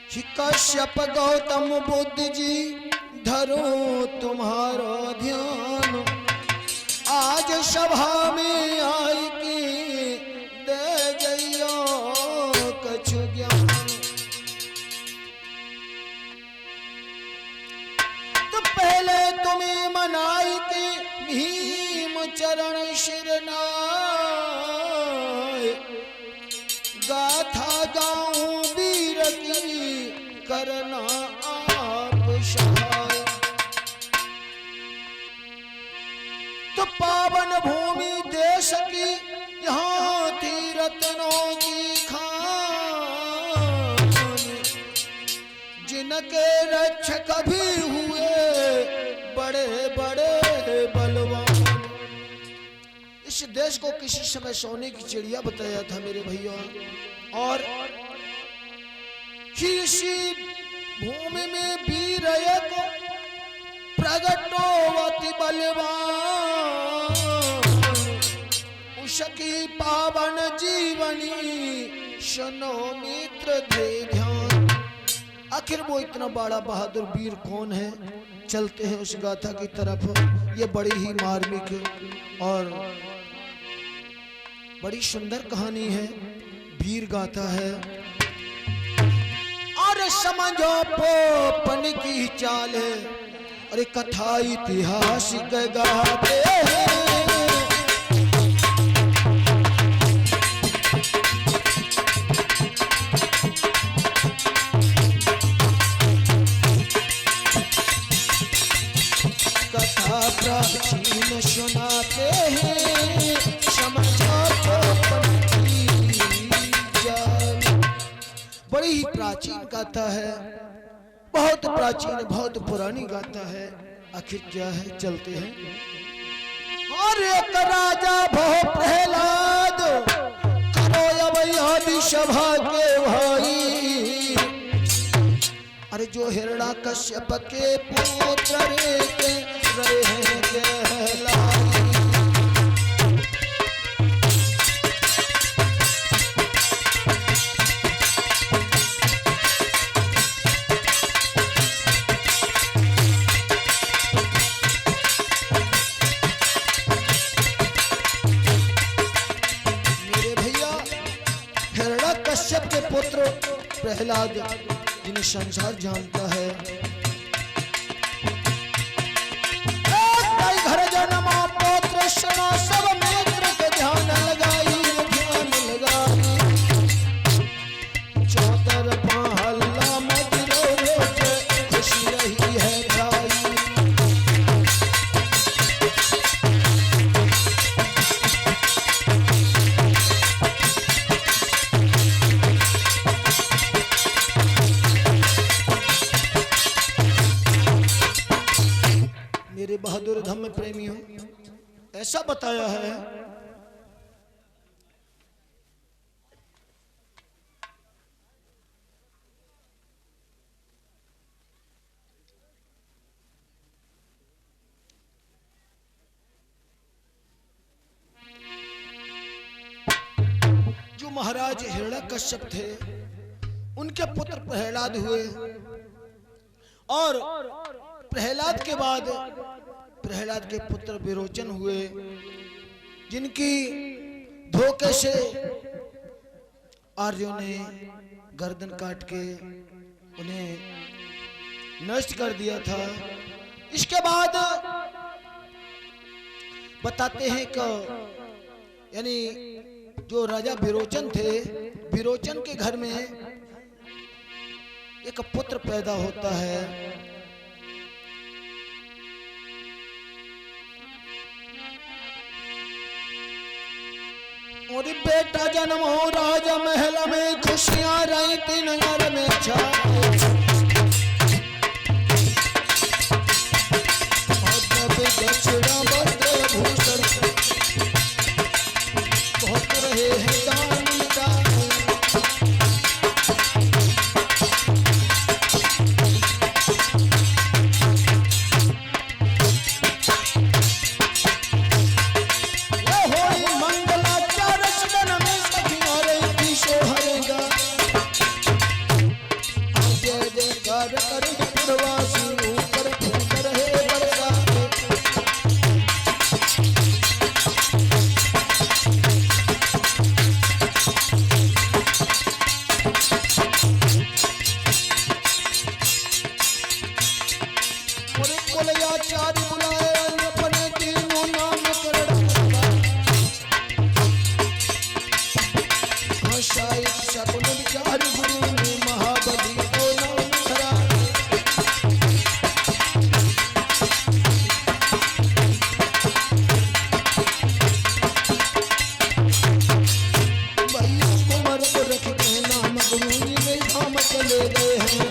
कि कश्यप गौतम बुद्ध जी धरो तुम्हारो ध्यान, आज सभा में आई की दे जइयो कछु ज्ञान। तो पहले तुम्हें मनाई के भीम चरण शिरनाय, गाथा गाऊं वीर की करना आप सहाय। तो पावन भूमि देश की यहाँ थी रत्नों की खान, जिनके रक्षक भी हुए बड़े बड़े बलवान। इस देश को किसी समय सोने की चिड़िया बताया था मेरे भैया, और किसी भूमि में वीर एक प्रगटोवति बलवान, उसकी पावन जीवनी सुनो मित्र दे ध्यान। आखिर वो इतना बड़ा बहादुर वीर कौन है? चलते हैं उस गाथा की तरफ। ये बड़ी ही मार्मिक और बड़ी सुंदर कहानी है, वीर गाथा है। और समझो पोपन की चाल है, अरे कथा इतिहास गाते हैं। कथा प्राचीन सुनाते हैं, समझो पोपन की चाल। बड़ी ही प्राचीन गाथा है, बहुत प्राचीन बहुत पुरानी गाथा है। आखिर क्या है? चलते हैं। और एक राजा भो प्रहलाद, करो अब आदि सभा के भाई, अरे जो हिरणा कश्यप के पुत्र रे के रहे कहलाई। कश्यप के पुत्र प्रहलाद, जिन्हें संसार जानता है, घर जन्मा पुत्र सुना सब मित्र के ध्यान लगाई, ध्यान लगाई। चौतरफा हल्ला मचलो रे, खुशी रही है छाई। मेरे बहादुर धम्म प्रेमियों, ऐसा बताया है जो महाराज हिरण्यकश्यप थे, उनके पुत्र प्रहलाद हुए, और प्रहलाद के बाद प्रहलाद के पुत्र विरोचन हुए, जिनकी धोखे से आर्यों ने गर्दन काट के उन्हें नष्ट कर दिया था। इसके बाद बताते हैं कि यानी जो राजा विरोचन थे, विरोचन के घर में एक पुत्र पैदा होता है। और बेटा जन्म हो राजा महल में, खुशियां रही तीन घर में छाए। दक्षिणा भद्र भूषण बहुत रहे हैं दानी दानी। तमसाई शकुन विचार गुरु ने महाबली को नाम धरा। भैया कुमार को रख के नाम गुरु जी में धाम चले गए हैं।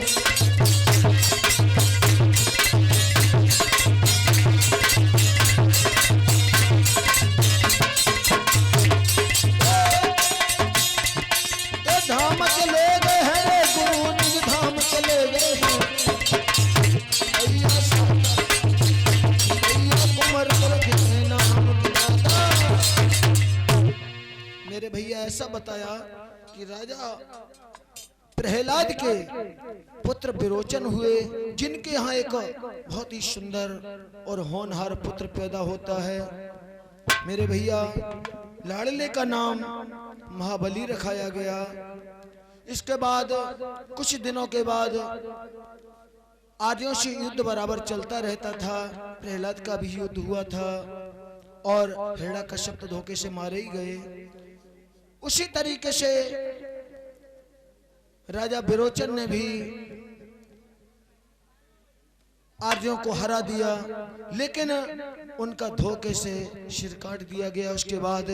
धाम चले गए हैं गुरु निज धाम चले गए हैं। भैया कुमार को रख के नाम दादा। मेरे भैया ऐसा बताया कि राजा प्रहलाद के पुत्र विरोचन हुए, जिनके यहाँ एक बहुत ही सुंदर और होनहार पुत्र पैदा होता है। मेरे भैया लाडले का नाम महाबली रखाया गया। इसके बाद कुछ दिनों के बाद आर्यों से युद्ध बराबर चलता रहता था। प्रहलाद का भी युद्ध हुआ था और हिरण्यकश्यप तो धोखे से मारे ही गए। उसी तरीके से राजा विरोचन ने भी आर्यों को हरा दिया, लेकिन उनका धोखे से सिर काट दिया गया। उसके बाद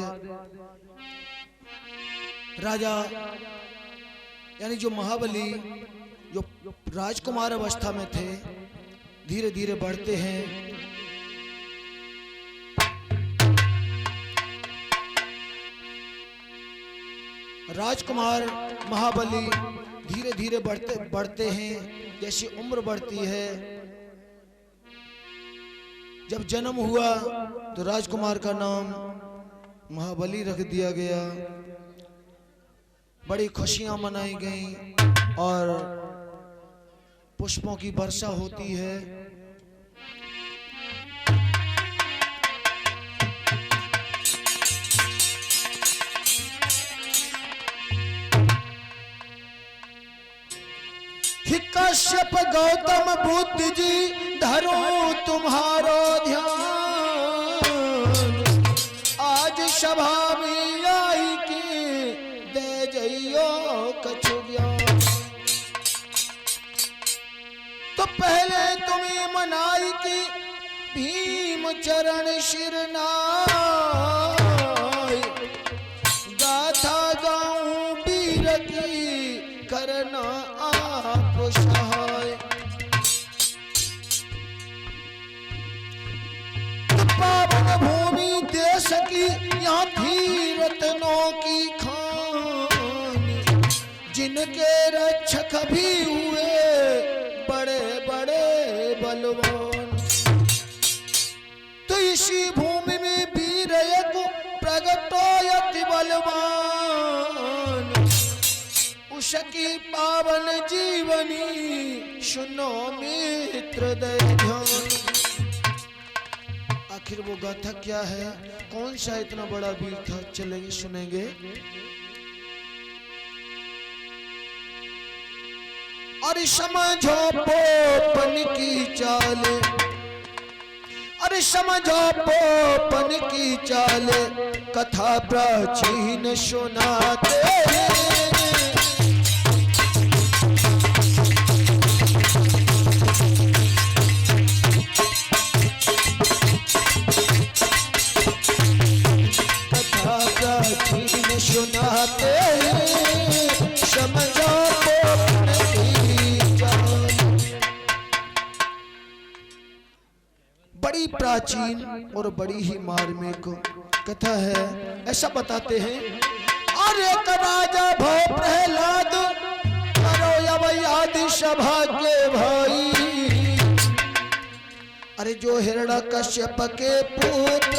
राजा यानी जो महाबली जो राजकुमार अवस्था में थे, धीरे धीरे बढ़ते हैं। राजकुमार महाबली धीरे धीरे बढ़ते हैं। जैसी उम्र बढ़ती है, जब जन्म हुआ तो राजकुमार का नाम महाबली रख दिया गया। बड़ी खुशियां मनाई गईं और पुष्पों की वर्षा होती है। कश्यप गौतम बुद्ध जी धरो तुम्हारो ध्यान, आज सभा में आई के दे जइयो कछु ज्ञान। तो पहले तुम्हें मनाई की भीम चरण शिरनाय, गाथा गाऊं वीर की करना आप सहाय। पावन भूमि देश की यहाँ थी रत्नों की खान, जिनके रक्षक भी हुए बड़े बड़े बलवान। तो इसी भूमि में वीर एक प्रगटो यति बलवान, उसकी पावन जीवनी सुनो मित्र दे ध्यान। आखिर वो गाथा क्या है, कौन सा इतना बड़ा वीर था, चलेंगे सुनेंगे। अरे समझो पोपन की चाल, अरे समझो पोपन की चाल, कथा प्राचीन सुनाते सुनाते समझो बड़ी प्राचीन और बड़ी ही मार्मिक कथा है। ऐसा बताते हैं, और एक राजा भो प्रहलाद करो अब याद सभा के भाई। अरे जो हिरण्यकश्यप के पुत्र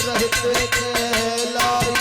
रहते कहलाई,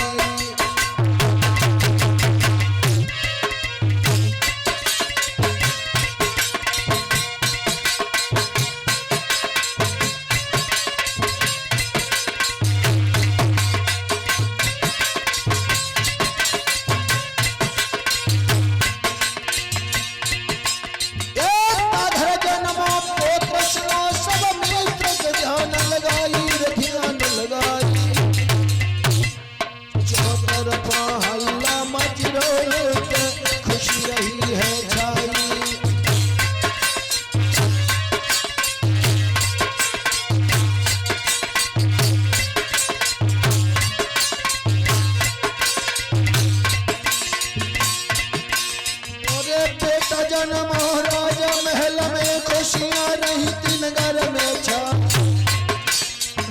जन्म राजा महल में खुशियां रही तीन घर में छा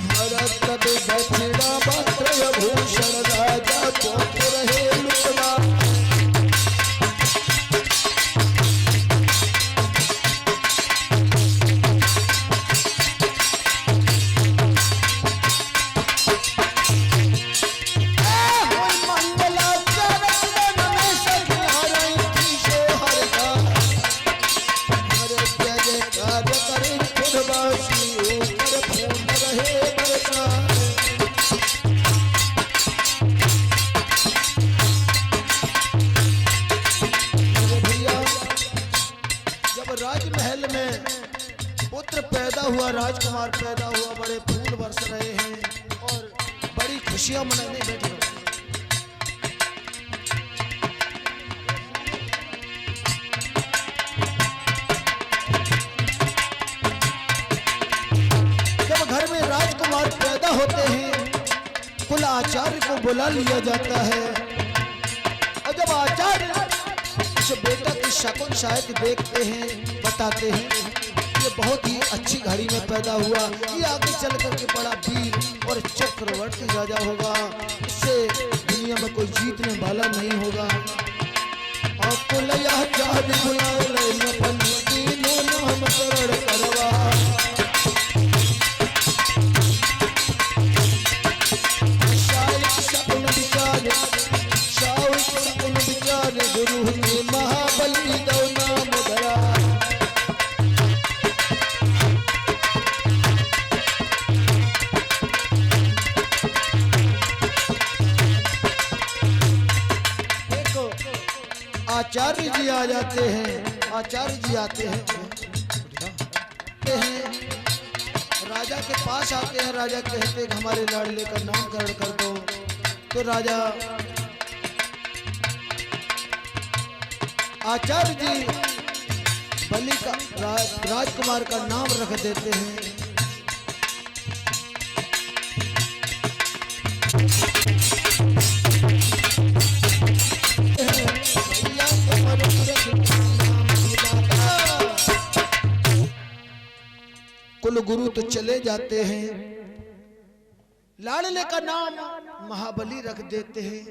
भरत दक्षिणा वस्त्र भूषण राजा को रहे लुटवा हुआ, राजकुमार पैदा हुआ, बड़े फूल बरस रहे हैं और बड़ी खुशियां मनाने बैठे। जब घर में राजकुमार पैदा होते हैं कुल आचार्य को बुला लिया जाता है और जब आचार्य उस बेटा की शकुन शायद देखते हैं, बताते हैं ये बहुत ही अच्छी घड़ी में पैदा हुआ, ये आगे चल करके बड़ा वीर और चक्रवर्ती राजा होगा, इससे दुनिया में कोई जीतने वाला नहीं होगा। आपको लया चाँद बुलाए ले पंडितों नाम करण करवा सपन विचार गुरु ने महाबली दो नाम धरा। आचार्य जी आ जाते हैं, आचार्य जी आते हैं राजा के पास आते हैं। राजा कहते हैं हमारे लाडले का नामकरण कर दो। तो राजा आचार्य जी बलि का राजकुमार का नाम रख देते हैं। कुल गुरु तो चले जाते हैं, लाडले का नाम महाबली रख देते हैं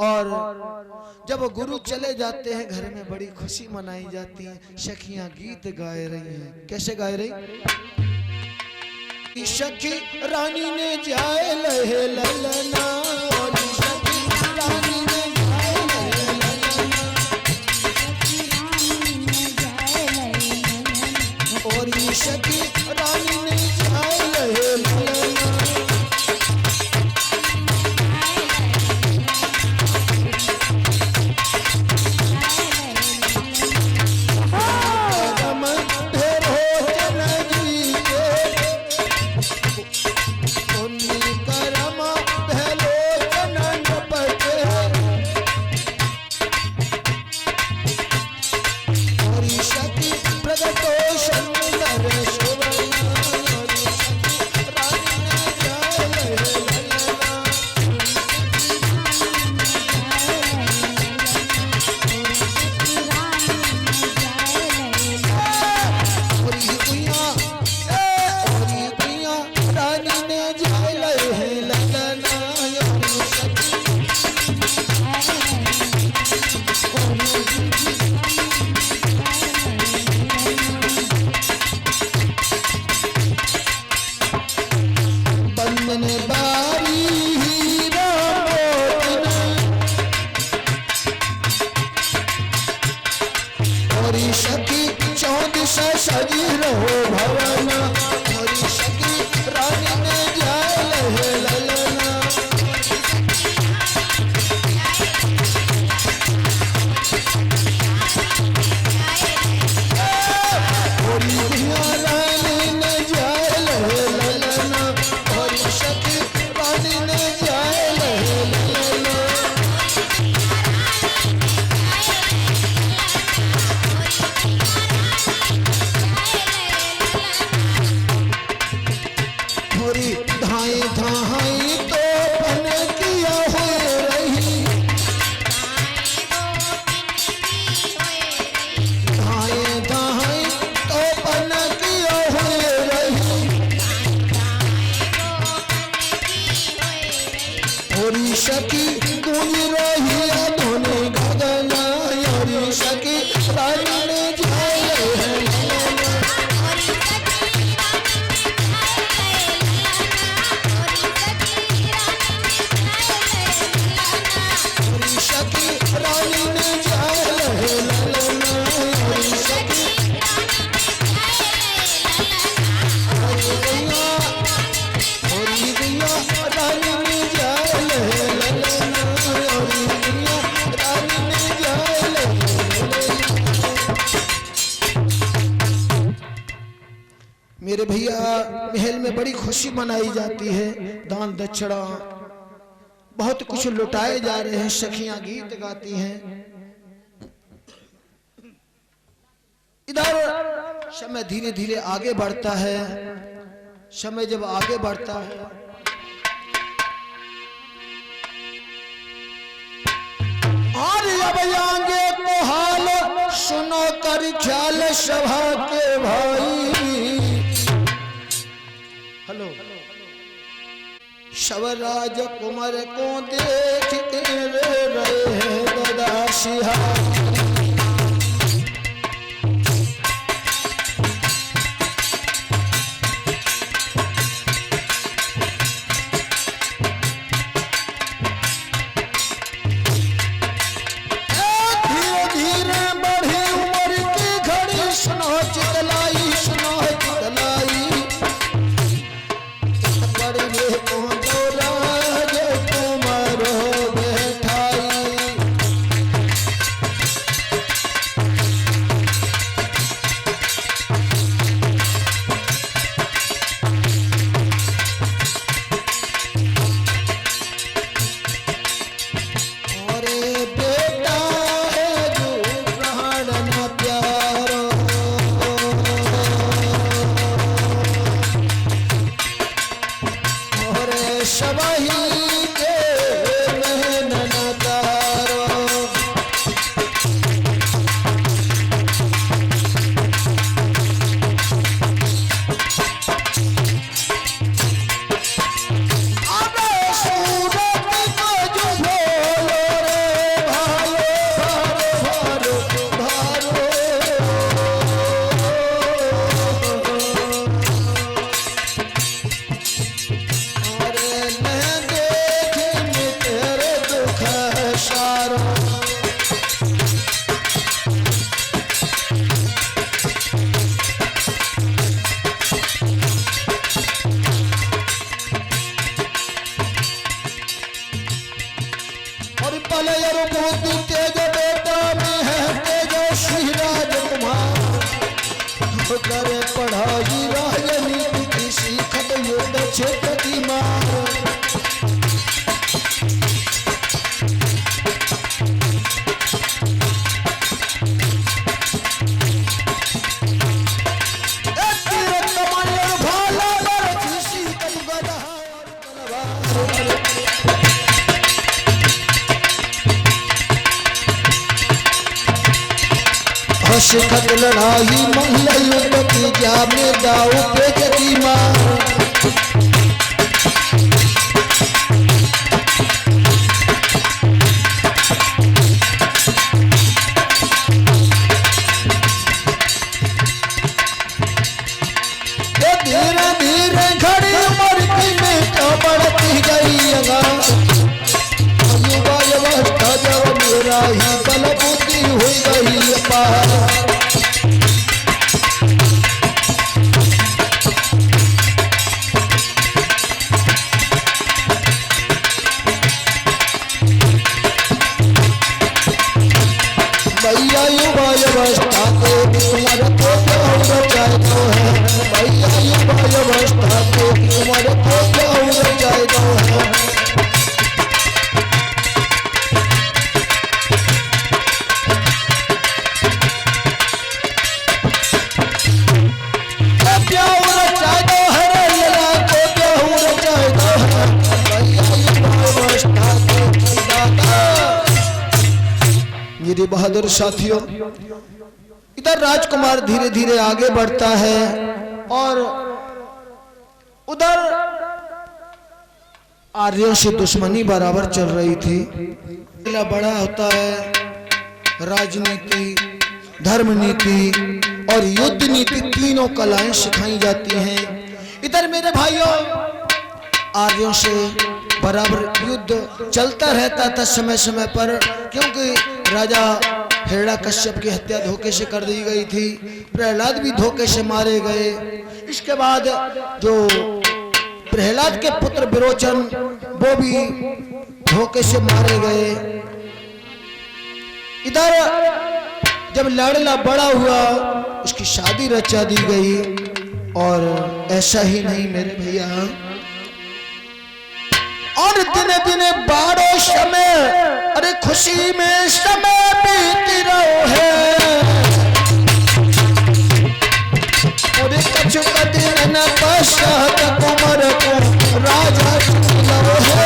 और जब गुरु चले जाते हैं घर में बड़ी खुशी मनाई जाती है। सखियां गीत गाए रही हैं। कैसे गाए रही? सखी रानी ने जाए लहे ललना और सखी रानी ने जाए लहे ललना और सखी रानी ने जाए लहे ललना मेरे भैया महल में बड़ी खुशी मनाई जाती है, दान दक्षिणा बहुत कुछ लुटाए जा रहे हैं, सखियां गीत गाती हैं। इधर समय धीरे धीरे आगे बढ़ता है। समय जब आगे बढ़ता है और अब आगे तो हाल सुनो कर ख्याल सभा के भाई। हेलो शवराज कुमार को देख के रहे हैं दादा सिहा। करे पढ़ाई राजनीति की सीखत युद्ध क्षेत्र की मार। शिखत लड़ाई मल्ल युद्ध की जा में दाऊ पे जगी मार। धीरे धीरे घड़ी उम्र की बेटा बढ़ती गई युवा अवस्था जब मेरा ही बल बुद्धि हुई गई पार। भैया युवा अवस्था के उम्र को क्या रचाए है। भैया युवा अवस्था के उम्र को क्या रचाए है। मेरे बहादुर साथियों, इधर राजकुमार धीरे धीरे आगे बढ़ता है और उधर आर्यों से दुश्मनी बराबर चल रही थी। बड़ा होता है राजनीति, धर्म नीति और युद्ध नीति, तीनों कलाएं सिखाई जाती हैं। इधर मेरे भाइयों आर्यों से बराबर युद्ध चलता रहता था समय समय पर, क्योंकि राजा हिरण्यकश्यप की हत्या धोखे से कर दी गई थी, प्रहलाद भी धोखे से मारे गए। इसके बाद जो प्रहलाद के पुत्र विरोचन वो भी धोखे से मारे गए। इधर जब लाडला बड़ा हुआ उसकी शादी रचा दी गई और ऐसा ही नहीं मेरे भैया, और दिने दिने बारो समय, अरे खुशी में समय बीती रहो है, और कछु दिन न पश्चात कुमार को राजा चुनो है।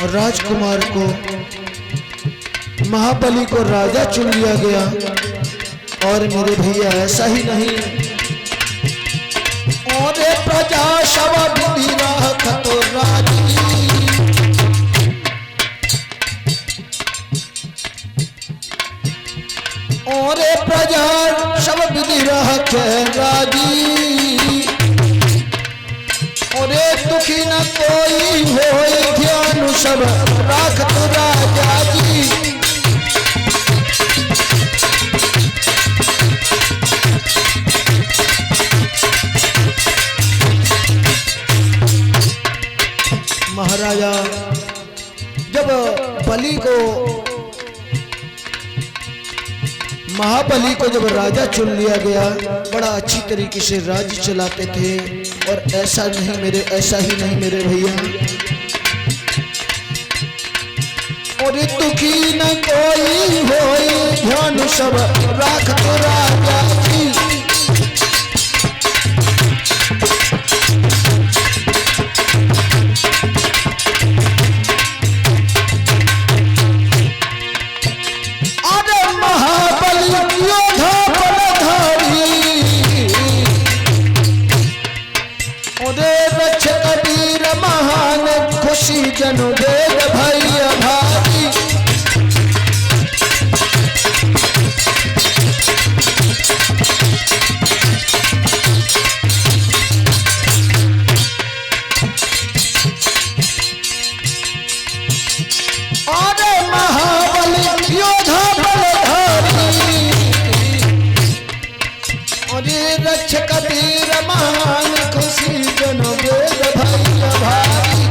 राजकुमार को, महाबली को राजा चुन लिया गया। और मेरे भैया ऐसा ही नहीं, और प्रजा सब विधि राखत राजी, और प्रजा सब विधि राखत राजी, और दुखी न कोई होए ध्यान सब राखत राजा जी। महाराजा जब महाबली को जब राजा चुन लिया गया, बड़ा अच्छी तरीके से राज्य चलाते थे। और ऐसा ही नहीं मेरे भैया, और दुखी न कोई होए ध्यान सब राखत राजा जी। जन वेद भैया भारी, अरे महाबली योधा बलधारी, अरे रक्षक वीर महान खुशी जन वेद भैया भारी,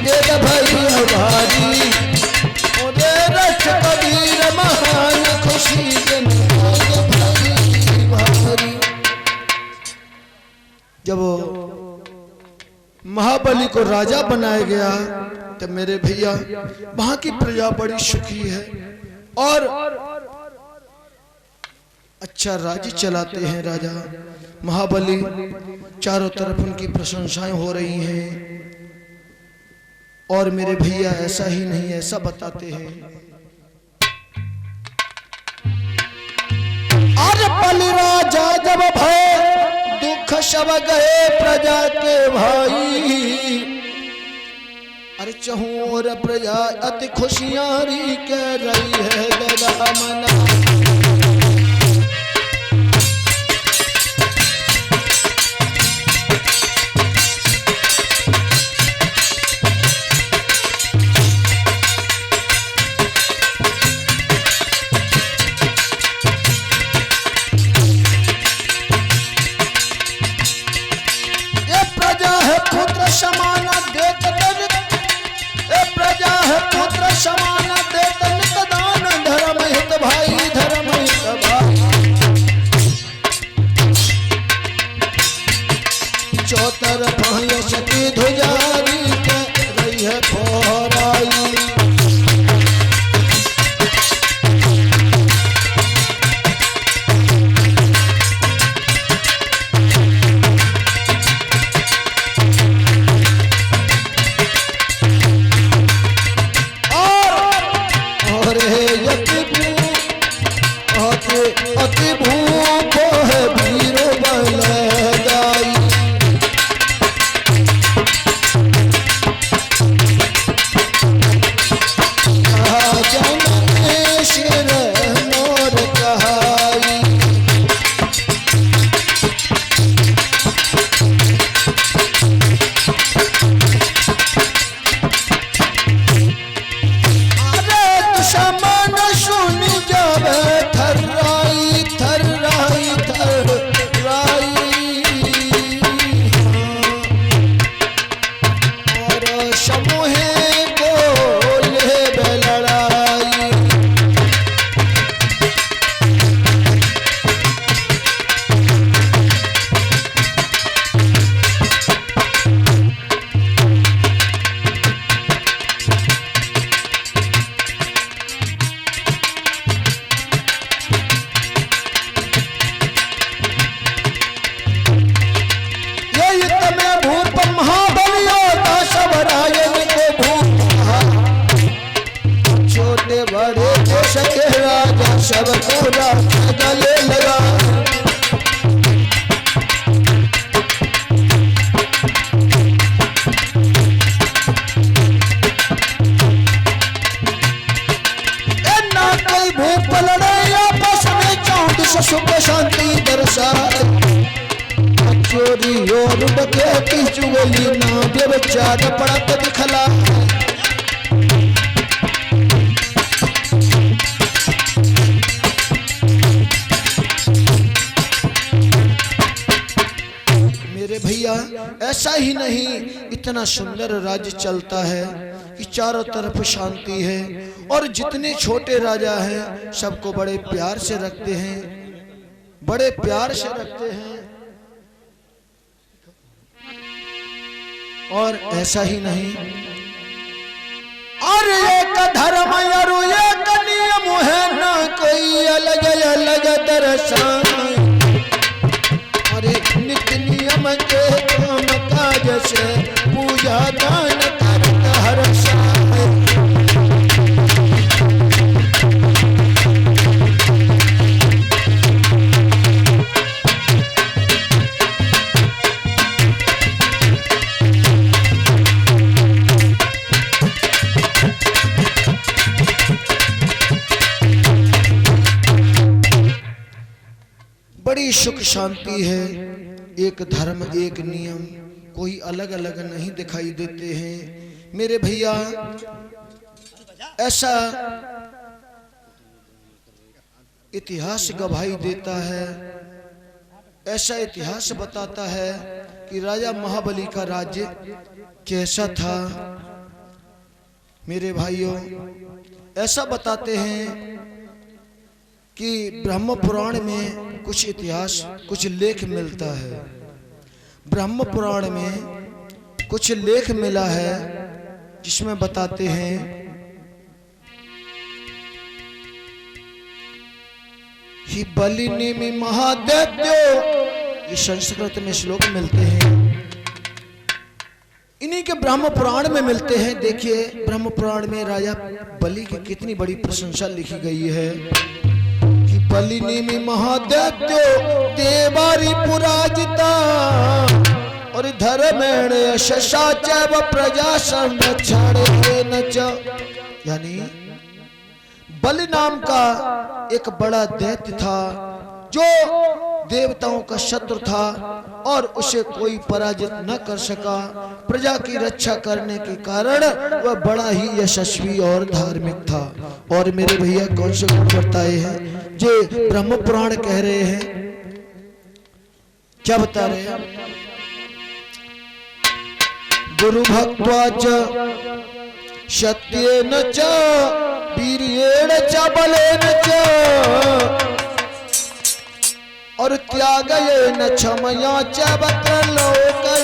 वेद भैया भारी, और रक्षक वीर महान खुशी जन वेद भैया भारी। जब महाबली को राजा बनाया गया तो मेरे भैया वहां की प्रजा बड़ी सुखी है और अच्छा राज्य चलाते हैं। राजा महाबली, चारों तरफ उनकी प्रशंसाएं हो रही हैं। और मेरे भैया ऐसा ही नहीं, ऐसा बताते हैं, और बलि राजा जब भय दुख सब गए प्रजा के भाई, अरे चहु और प्रजा अति खुशियारी कह रही है गदा मना। समान देत प्रजा है पुत्र समान देत नित दान, धर्म हित भाई धर्म हित भाई। चौतरफ यश की ध्वजारी कह रही है फहराई, अति भूप है वीरो बलदाई। सबको राजा गले लगा। ना कोई भूख लड़े आपस में चौंतीस सुख शांति दर्शाए। चोरी और डकैती चुगली ना व्यभिचार पड़त दिखला। मेरे भैया ऐसा ही नहीं, इतना सुंदर राज्य चलता है कि चारों तरफ शांति है और जितने छोटे राजा हैं सबको बड़े प्यार से रखते हैं, बड़े प्यार से रखते हैं। और ऐसा ही नहीं, और एक धर्म और एक नियम है, ना कोई अलग अलग दर्शाए। और नित्य नियम के काम काज से पूजा दान करत हर्षाए। बड़ी सुख शांति है, एक धर्म एक नियम, कोई अलग अलग नहीं दिखाई देते हैं। मेरे भैया ऐसा इतिहास गवाही देता है, ऐसा इतिहास बताता है कि राजा महाबली का राज्य कैसा था। मेरे भाइयों ऐसा बताते हैं कि ब्रह्म पुराण में कुछ इतिहास कुछ लेख मिलता है। ब्रह्म पुराण में कुछ लेख मिला है जिसमें बताते हैं कि बलिनेमि महादैत्यो, ये संस्कृत में श्लोक मिलते हैं, इन्हीं के ब्रह्म पुराण में मिलते हैं। देखिए ब्रह्म पुराण में राजा बलि की कितनी बड़ी प्रशंसा लिखी गई है। बलिनेमि महादैत्यो देवारी पुराजिता और धर्मेण यशसा च प्रजा संरक्षणेन च। यानी बलि नाम का एक बड़ा दैत्य था जो देवताओं का शत्रु था और उसे कोई पराजित न कर सका। प्रजा की रक्षा करने के कारण वह बड़ा ही यशस्वी और धार्मिक था। और मेरे भैया कौन से गुण बताए हैं जो ब्रह्म पुराण कह रहे हैं, क्या बता रहे हैं? गुरु भक्त्वा च सत्येन च वीर्येण च बलेन च और त्यागेन क्षमया च वक्रलोकनोपीयते।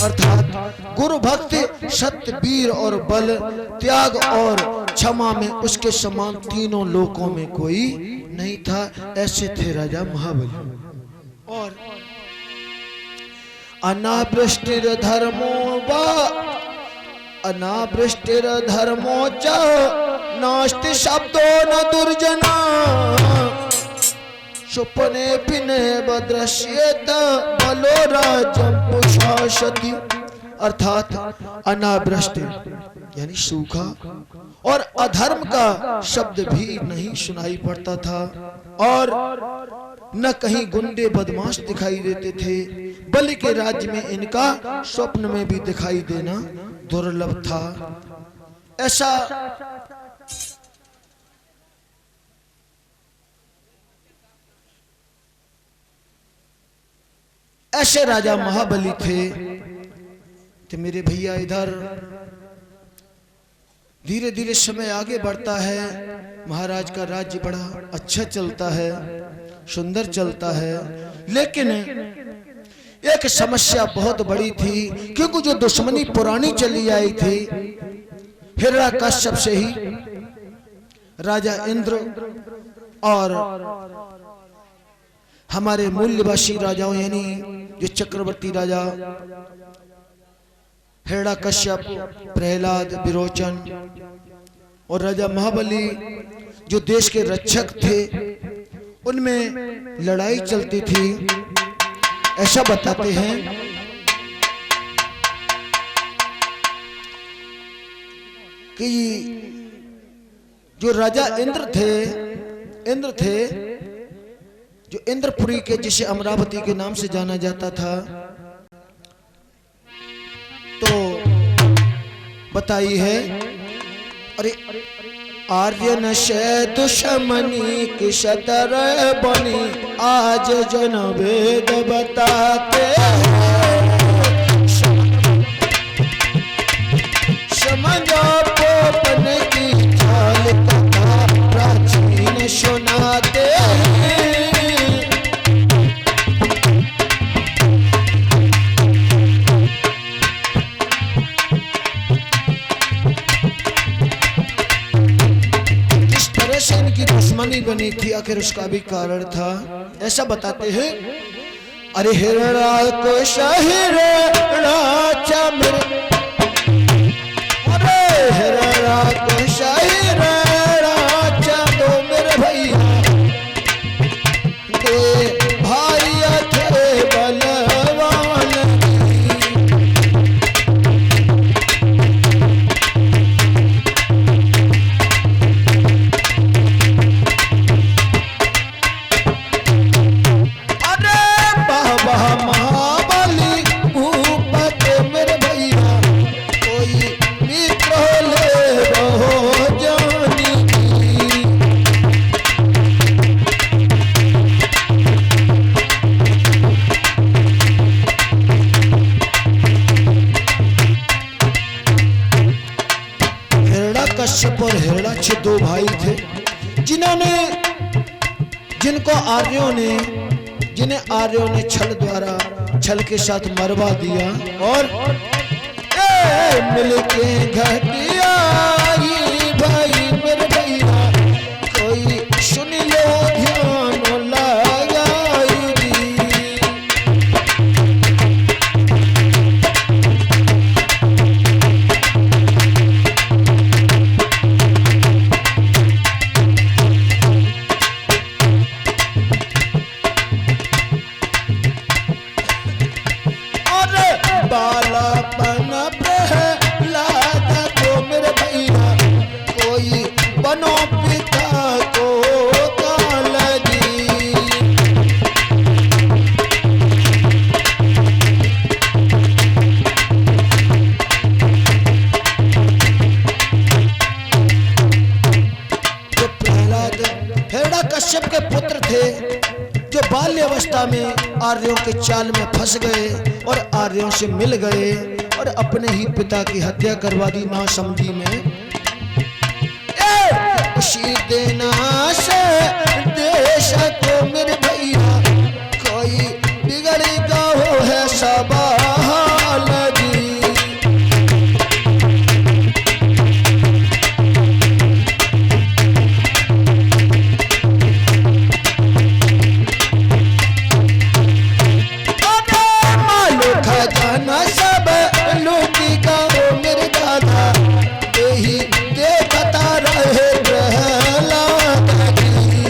अर्थात गुरु भक्ति, सत्य, वीर और बल, त्याग और क्षमा में उसके समान तीनों लोकों में कोई नहीं था। ऐसे थे राजा महाबली। और अनावृष्टिर धर्मो वा अनावृष्टिर धर्मो च नास्ति शब्दो न दुर्जना सुपने पिने बद्रश्येत बलो राजम पुषाशति। अर्थात अनावृष्टि यानी सूखा और अधर्म का शब्द भी नहीं सुनाई पड़ता था और न कहीं गुंडे बदमाश दिखाई देते थे। बलि के राज्य में इनका स्वप्न में भी दिखाई देना दुर्लभ था। ऐसा ऐसे राजा महाबली थे। तो मेरे भैया इधर धीरे धीरे समय आगे बढ़ता है। महाराज का राज्य बड़ा अच्छा चलता है, सुंदर चलता है, लेकिन एक समस्या बहुत बड़ी थी क्योंकि जो दुश्मनी पुरानी चली आई थी हिरण्यकश्यप से ही राजा इंद्र और हमारे मूल्यवासी राजाओं यानी जो चक्रवर्ती राजा हिरण्यकश्यप, प्रहलाद, विरोचन और राजा महाबली जो देश के रक्षक थे उनमें लड़ाई चलती थी। ऐसा बताते हैं कि जो राजा इंद्र थे जो इंद्रपुरी के, जिसे अमरावती के नाम से जाना जाता था, तो बताई है अरे आर्यन से दुश्मनी की शतर बनी, आज जन वेद बताते समझो पोपन की चाल कथा प्राचीन सुनाते। इनकी दुश्मनी बनी थी, आखिर उसका भी कारण था। ऐसा बताते हैं अरे हिरणा को शहिरणा चमर, अरे हिरणा को शहिरणा चमो मेरे भैया दे भाई थे बलवान। कश्यप और हिरणाक्ष दो भाई थे जिन्हें आर्यों ने छल के साथ मरवा दिया और मिलके घटिया भाई मेरे भैया कोई सुन लो ध्यान लगाई। बालापन प्रहलाद को मेरे भैया कोई बनो पिता को कालजी। जो प्रहलाद हिरण्यकश्यप के पुत्र थे, जो बाल्यावस्था में आर्यों के चाल में फंस गए और आर्यों से मिल गए और अपने ही पिता की हत्या करवा दी नासमझी में। उसी देना से देश को मेरे भैया कोई बिगड़ेगा हो है सवाल जी। खजाना सब लूटी का हो मेरे दादा यही देखता रहे प्रहलाद जी।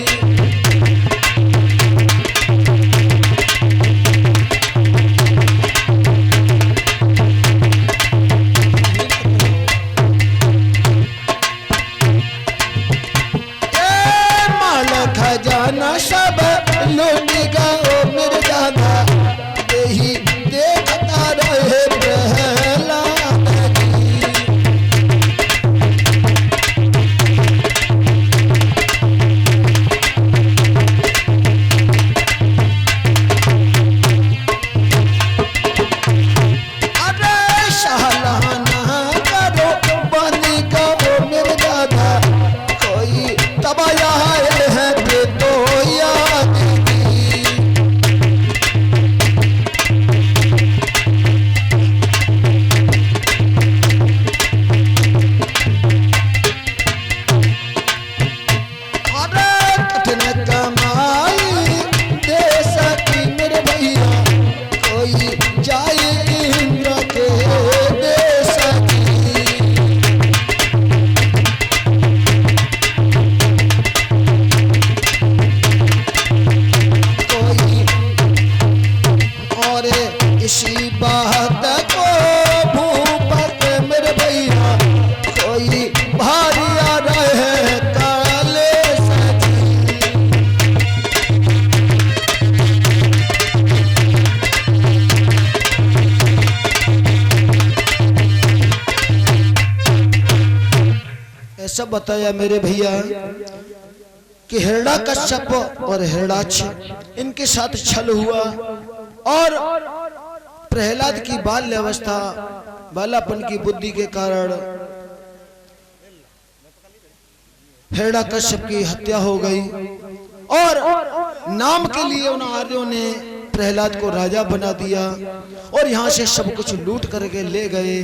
और इसी बात को भूपत मेरे भैया कोई भारी आ रहे काले ऐसा बताया मेरे भैया कि हिरण्यकश्यप और हिरण्याक्ष इनके साथ छल हुआ और प्रहलाद की बाल्य अवस्था बालापन की बुद्धि के कारण हिरण्यकश्यप की हत्या हो गई और नाम के लिए उन आर्यों ने प्रहलाद को राजा बना दिया और यहां से सब कुछ लूट करके ले गए।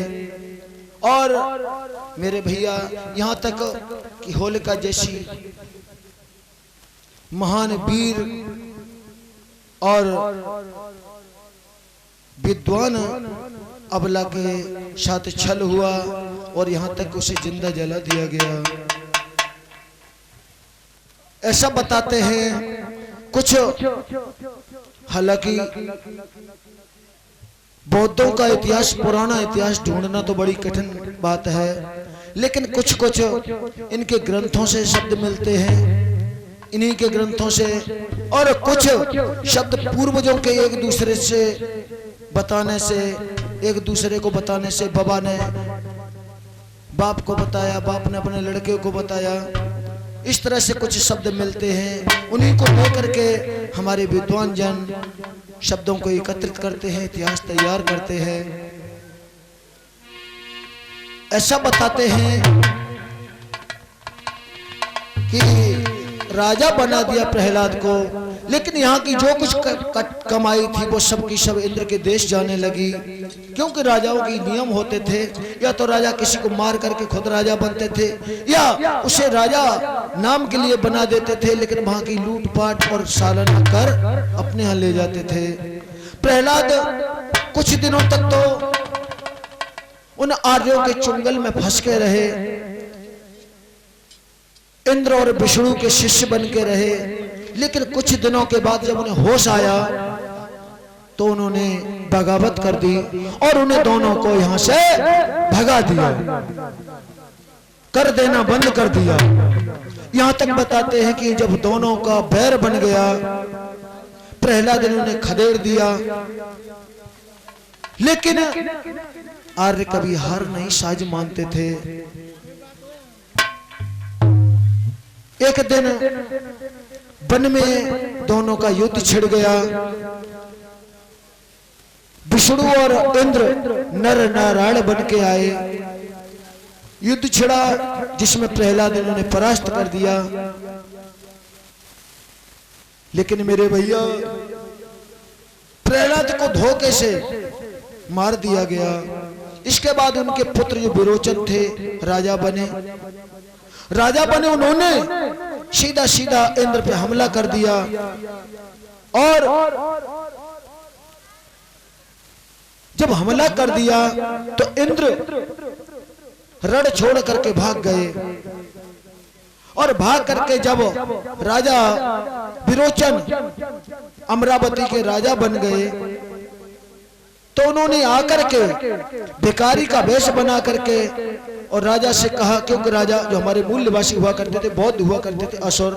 और मेरे भैया यहां तक कि होलिका जैसी महान वीर और विद्वान अबला के साथ छल हुआ और यहां तक उसे जिंदा जला दिया गया। ऐसा बताते हैं कुछ, हालांकि बौद्धों का इतिहास, पुराना इतिहास ढूंढना तो बड़ी कठिन बात है, लेकिन कुछ कुछ इनके ग्रंथों से शब्द मिलते हैं, इन्हीं के ग्रंथों से, और कुछ शब्द पूर्वजों के एक दूसरे से बताने से, एक दूसरे को बताने से, बाबा ने बाप को बताया, बाप ने अपने लड़के को बताया, इस तरह से कुछ शब्द मिलते हैं। उन्हीं को लेकर के हमारे विद्वान जन शब्दों को एकत्रित करते हैं, इतिहास तैयार करते हैं। ऐसा बताते हैं कि राजा बना दिया प्रहलाद को, लेकिन यहाँ की जो कुछ कमाई थी वो सब की सब इंद्र के देश जाने लगी, क्योंकि राजाओं की नियम होते थे, या तो राजा किसी को मार करके खुद राजा बनते थे या उसे राजा नाम के लिए बना देते थे, लेकिन वहां की लूटपाट और सालन कर अपने यहाँ ले जाते थे। प्रहलाद कुछ दिनों तक तो उन आर्यों के चुंगल में फंस के रहे, इंद्र और विष्णु के शिष्य बन के रहे, लेकिन कुछ दिनों के बाद जब उन्हें होश आया तो उन्होंने बगावत कर दी और उन्हें दोनों को यहां से भगा दिया, कर देना बंद कर दिया। यहां तक बताते हैं कि जब दोनों का बैर बन गया, प्रहलाद ने उन्हें खदेड़ दिया, लेकिन आर्य कभी हार नहीं साज मानते थे। एक दिन वन में दोनों का युद्ध छिड़ गया। विष्णु और इंद्र नर नारायण बन के आए, युद्ध छिड़ा जिसमें प्रहलाद ने उन्हें परास्त कर दिया। लेकिन मेरे भैया प्रहलाद को धोखे से मार दिया गया। इसके बाद उनके पुत्र जो विरोचन थे राजा बने। उन्होंने सीधा सीधा इंद्र पे हमला कर दिया और जब हमला कर दिया तो इंद्र रण छोड़ करके भाग गए और भाग करके जब राजा विरोचन अमरावती के राजा बन गए तो उन्होंने आकर के भिखारी का वेश बना करके और राजा से कहा, क्योंकि राजा जो हमारे मूल निवासी हुआ करते थे, बौद्ध हुआ करते थे, असुर,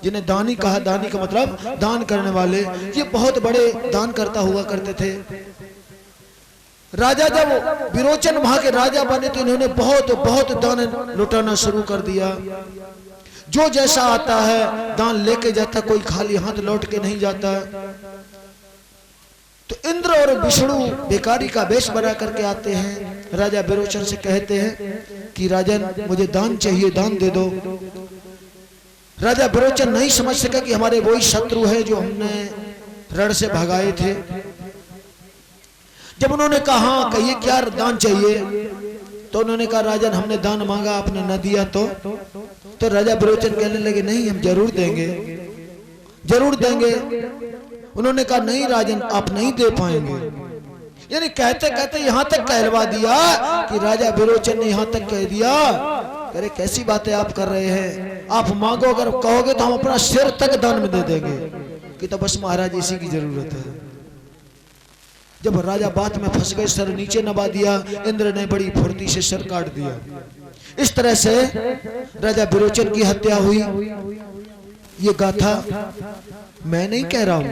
जिन्हें दानी कहा, दानी का मतलब दान करने वाले, ये बहुत बड़े दान करता हुआ करते थे। राजा जब विरोचन वहां के राजा बने तो इन्होंने बहुत बहुत दान लुटाना शुरू कर दिया। जो जैसा आता है दान लेके जाता, कोई खाली हाथ लौट के नहीं जाता। तो इंद्र और विष्णु भिखारी का वेश बना करके आते हैं, राजा विरोचन से कहते हैं कि राजन मुझे दान चाहिए, दान दे दो। राजा विरोचन नहीं समझ सका कि हमारे वही शत्रु है जो हमने रण से भगाए थे। जब उन्होंने कहा हाँ कहिए क्या दान चाहिए, तो उन्होंने कहा राजन हमने दान मांगा आपने न दिया। तो राजा विरोचन कहने लगे नहीं हम जरूर देंगे, जरूर देंगे। उन्होंने कहा नहीं राजन आप नहीं दे पाएंगे। यानी कहते कहते यहां तक कहलवा दिया कि राजा विरोचन ने यहां तक कह दिया, अरे कैसी बातें आप कर रहे हैं, आप मांगो, अगर कहोगे तो हम अपना सिर तक दान में दे देंगे, कि तो बस महाराज इसी की जरूरत है। जब राजा बात में फंस गए, सर नीचे नवा दिया, इंद्र ने बड़ी फुर्ती से सर काट दिया। इस तरह से राजा विरोचन की हत्या हुई। ये गाथा मैं नहीं कह रहा हूं,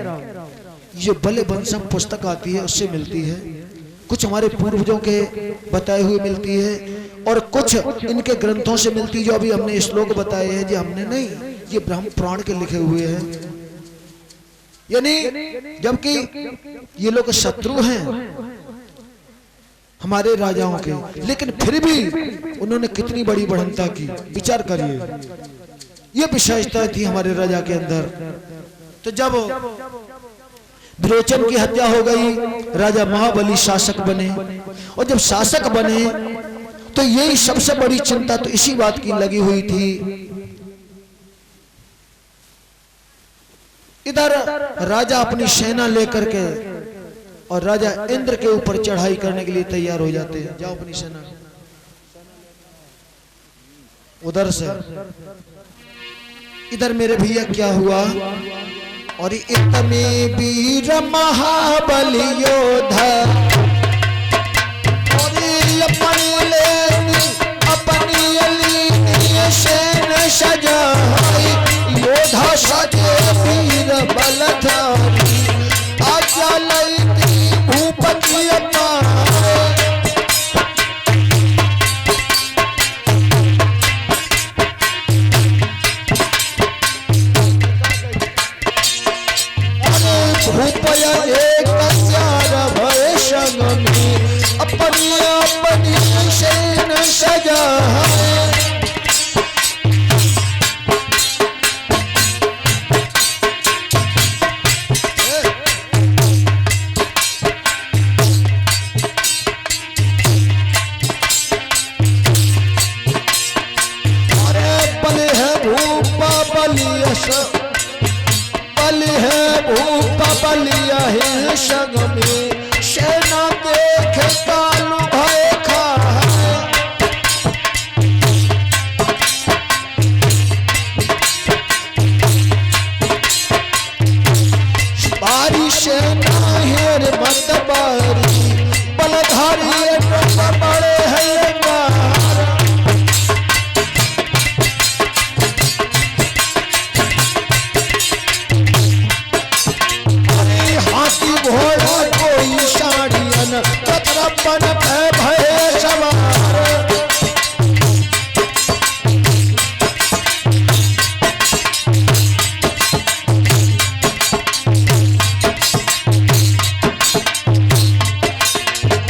ये बले वंशम पुस्तक आती है उससे मिलती है, कुछ हमारे पूर्वजों के बताए हुए मिलती है, और कुछ इनके ग्रंथों से मिलती है जो अभी हमने श्लोक बताए हैं, जो हमने नहीं, ये ब्रह्म पुराण के लिखे हुए हैं। यानी जबकि ये लोग शत्रु हैं हमारे राजाओं के, लेकिन फिर भी उन्होंने कितनी बड़ी बढ़ंता की, विचार करिए। ये विशेषता थी हमारे राजा के अंदर। तो जब विरोचन की हत्या हो गई, राजा महाबली शासक बने, और जब शासक बने तो यही सबसे बड़ी चिंता तो इसी बात की लगी हुई थी। इधर राजा अपनी सेना लेकर के और राजा इंद्र के ऊपर चढ़ाई करने के लिए तैयार हो जाते हैं। जाओ अपनी सेना। उधर से इधर मेरे भैया क्या हुआ, और इतने वीर महाबली योद्धा, और अपनी अली सेन सजाई, योद्धा सजे वीर बलधारी, आज्ञा लई भूपति अपारे। भूपया एक भय संग में, अपनी अपनी सेन सजाए। बल है भूप बलिया है संग में, सेना देख कालू भय खाए। बारी सेना हेर मत बारी, बलधारी बड़े है मार। घोड़ा कोई साड़ियन कतरपन भय सवार।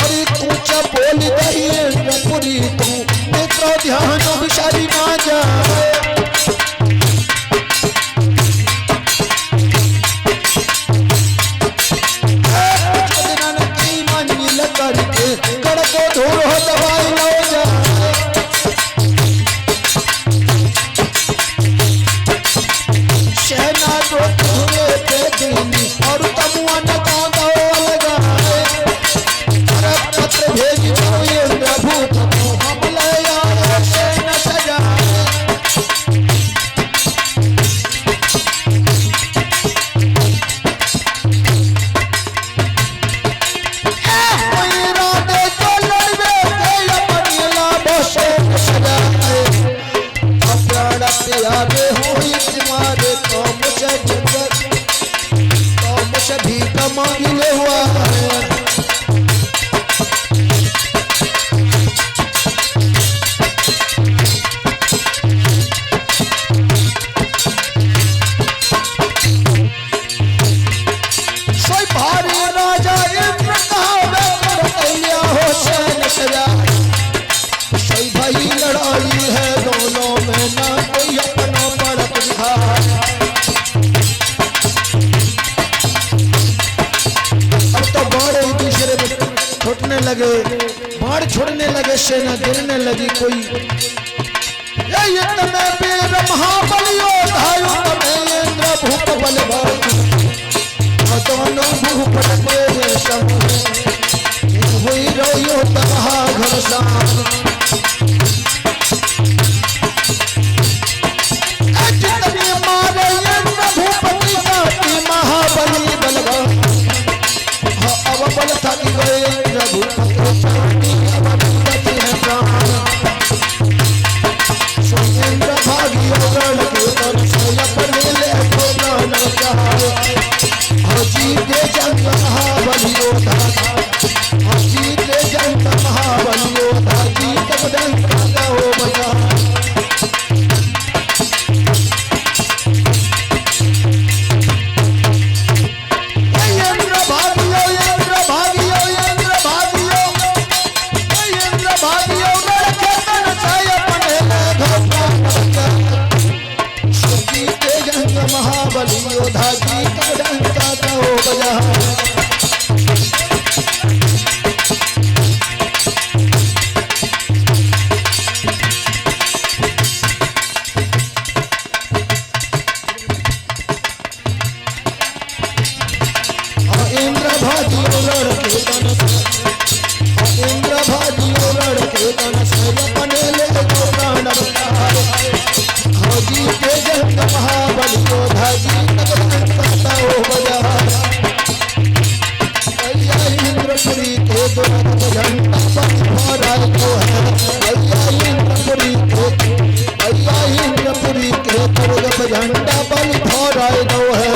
अरे कूचा बोल रही पूरी तू, मित्रों ध्यान विचारी ना जाए। कड़को धूल हो दवाई लो जाए, सेना तो धुए पे दीनी, और तमुआ न कौंदा लगाए। पत्र भेज दो इंद्र भूप को, हम ले आए सेना सजाए। आगे हुई तुम्हारे तो मुझे भी कमांगिले हुआ है। सोई भारी राजा इंद्र कहावे कौशल्या हो सेन सजाए। सोई भाई लड़ाई है दोनों में, ना कोई अपना पड़क दिखाए। अब तो बाढ़ एक दूसरे में छूटने लगे, बाढ़ छोड़ने लगे, सेना गिरने लगी। कोई इतने वीर महाबली योद्धा, इंद्र भूप बलधारी, दोनों भूप मेरे समूह, हुई रोयो तबाह घरसान। महाबली बलवान, अब बल थक गए रघुपति बचि है प्राण। इंद्र भागियो रण के तन सोय पर ले तो प्राण जाए। जीते जंग महाबली योद्धा, जीते जंग महाबली योद्धा, जीत डंक हो बजा। इंद्र भागियो, इंद्र भागियो, इंद्र भागियो, इंद्र भागियो रण के तन सोय पर ले तो प्राण जाए। जीते जंग महाबली योद्धा, जीत डंक हो बजा। इंद्र भाजियो रण के तन, इंद्र भाजियो रण के तन सोय अपने ले तो प्राण बचाए। जीते जंग महाबली योद्धा, जीत डंक हो बजा। इंद्रपुरी के दुर्ग झंडा बलि फहराए तो है। इंद्रपुरी के दुर्ग झंडा बलि फहराए तो है।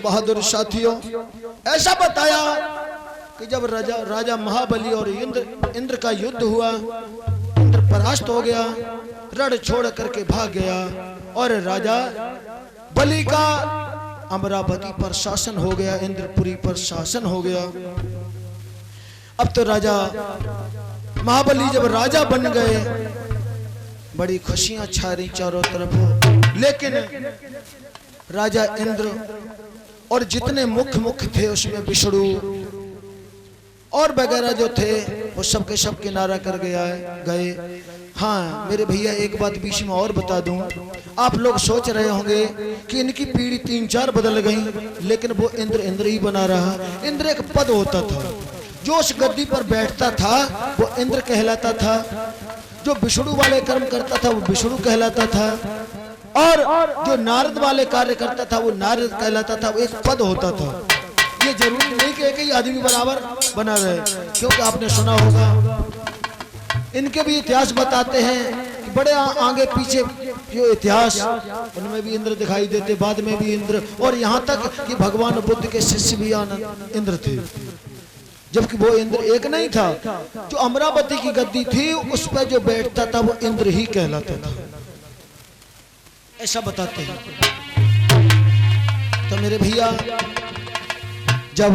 बहादुर साथियों, ऐसा बताया कि जब राजा महाबली और इंद्र का युद्ध हुआ, इंद्र परास्त हो गया, रण छोड़ करके भाग गया और राजा बलि का अमरावती पर शासन हो गया, इंद्रपुरी पर शासन हो गया। अब तो राजा महाबली जब राजा बन गए, बड़ी खुशियां छा रही चारों तरफ। लेकिन राजा इंद्र और जितने मुख्य थे उसमें विष्णु और वगैरह जो थे वो सबके सब किनारा कर गए। हाँ मेरे भैया, एक बात बीच में और बता दूं, आप लोग सोच रहे होंगे कि इनकी पीढ़ी 3-4 बदल गई, लेकिन वो इंद्र ही बना रहा। इंद्र एक पद होता था, जो उस गद्दी पर बैठता था वो इंद्र कहलाता था, जो विष्णु वाले कर्म करता था वो विष्णु कहलाता था, और जो नारद वाले कार्य करता था वो नारद कहलाता था। वो एक पद होता था। ये जरूरी नहीं कि एक ही आदमी बराबर बना रहे, क्योंकि आपने सुना होगा इनके भी इतिहास बताते हैं कि बड़े आगे पीछे जो इतिहास, उनमें भी इंद्र दिखाई देते, बाद में भी इंद्र, और यहाँ तक कि भगवान बुद्ध के शिष्य भी इंद्र थे, जबकि वो इंद्र एक नहीं था। जो अमरावती की गद्दी थी उस पर जो बैठता था वो इंद्र ही कहलाता था, ऐसा बताते हैं। तो मेरे भैया, जब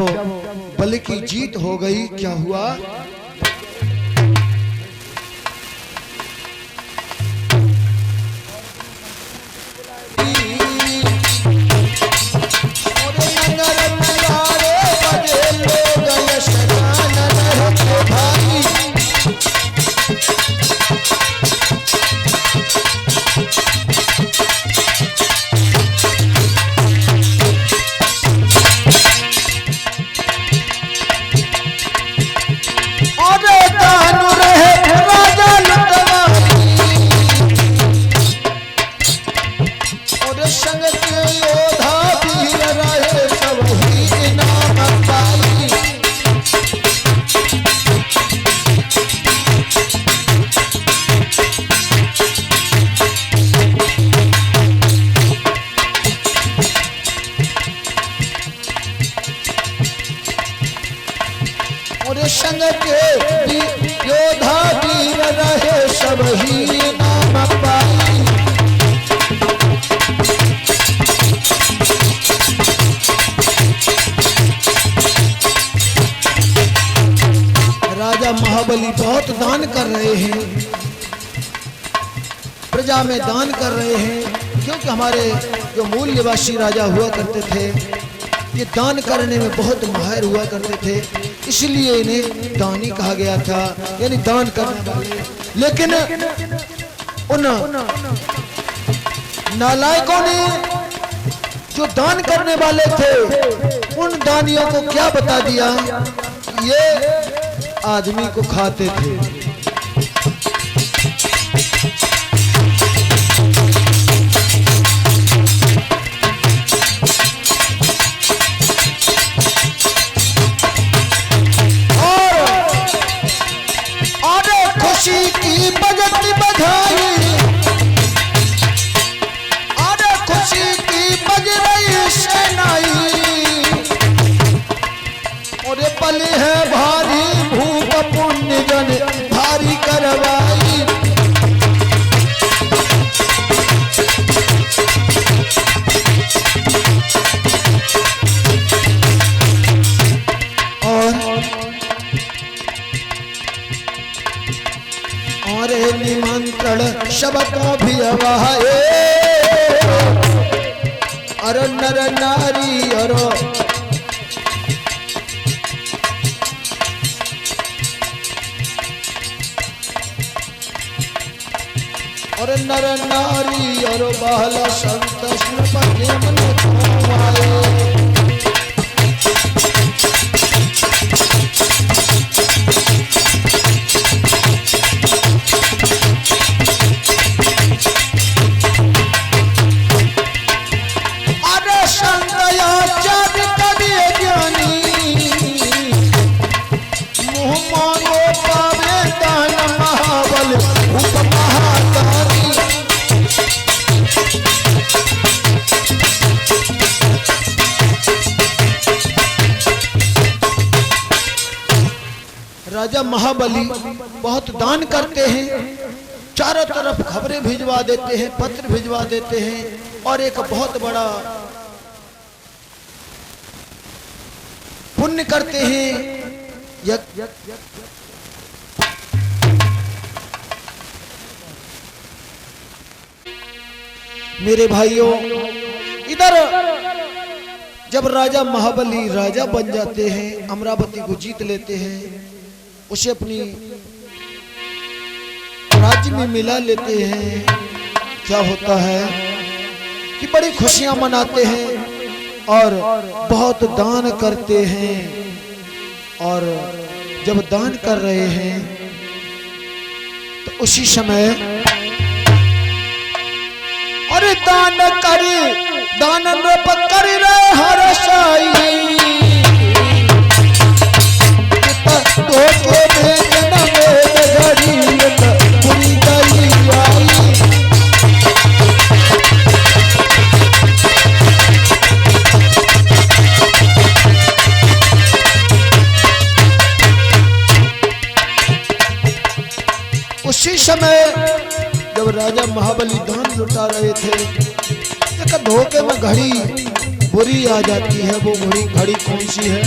बलि की जीत हो गई, क्या हुआ? संग के योद्धा वीर रहे सब ही नाम पाई। राजा महाबली बहुत दान कर रहे हैं, प्रजा में दान कर रहे हैं, क्योंकि हमारे जो मूल निवासी राजा हुआ करते थे ये दान करने में बहुत माहिर हुआ करते थे, इसलिए इन्हें दानी कहा गया था, यानी दान करने वाले। लेकिन उन नालायकों ने जो दान करने वाले थे उन दानियों को क्या बता दिया, ये आदमी को खाते थे। खुशी की बजती बधाई, अरे खुशी की बज रही शहनाई, और पली है भारी भूप पुण्य जन भारी करवाई। और निमंत्रण शब्दों भी हवाए, अरे नर नारी और नर नारी और बाला संत पति मन आए। राजा महाबली बहुत दान करते हैं, चारों तरफ खबरें भिजवा देते हैं, पत्र भिजवा देते हैं, और एक बहुत बड़ा पुण्य करते हैं। मेरे भाइयों, इधर जब राजा महाबली राजा बन जाते हैं, अमरावती को जीत लेते हैं, उसे अपनी राज्य में मिला लेते हैं, क्या होता है कि बड़ी खुशियां मनाते हैं और बहुत दान करते हैं। और जब दान कर रहे हैं तो उसी समय अरे दान नृप कर रहे हरसाई, उसी समय जब राजा महाबली दान लुटा रहे थे, एक धोखे में घड़ी बुरी आ जाती है। वो घड़ी कौन सी है?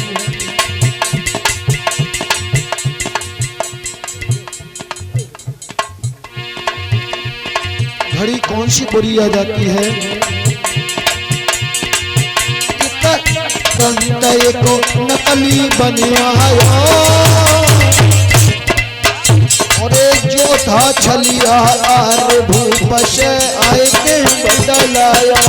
घड़ी कौन सी बुरी आ जाती है? को नकली बनिया और जो था छलिया आर भूप से आए के बदलाया।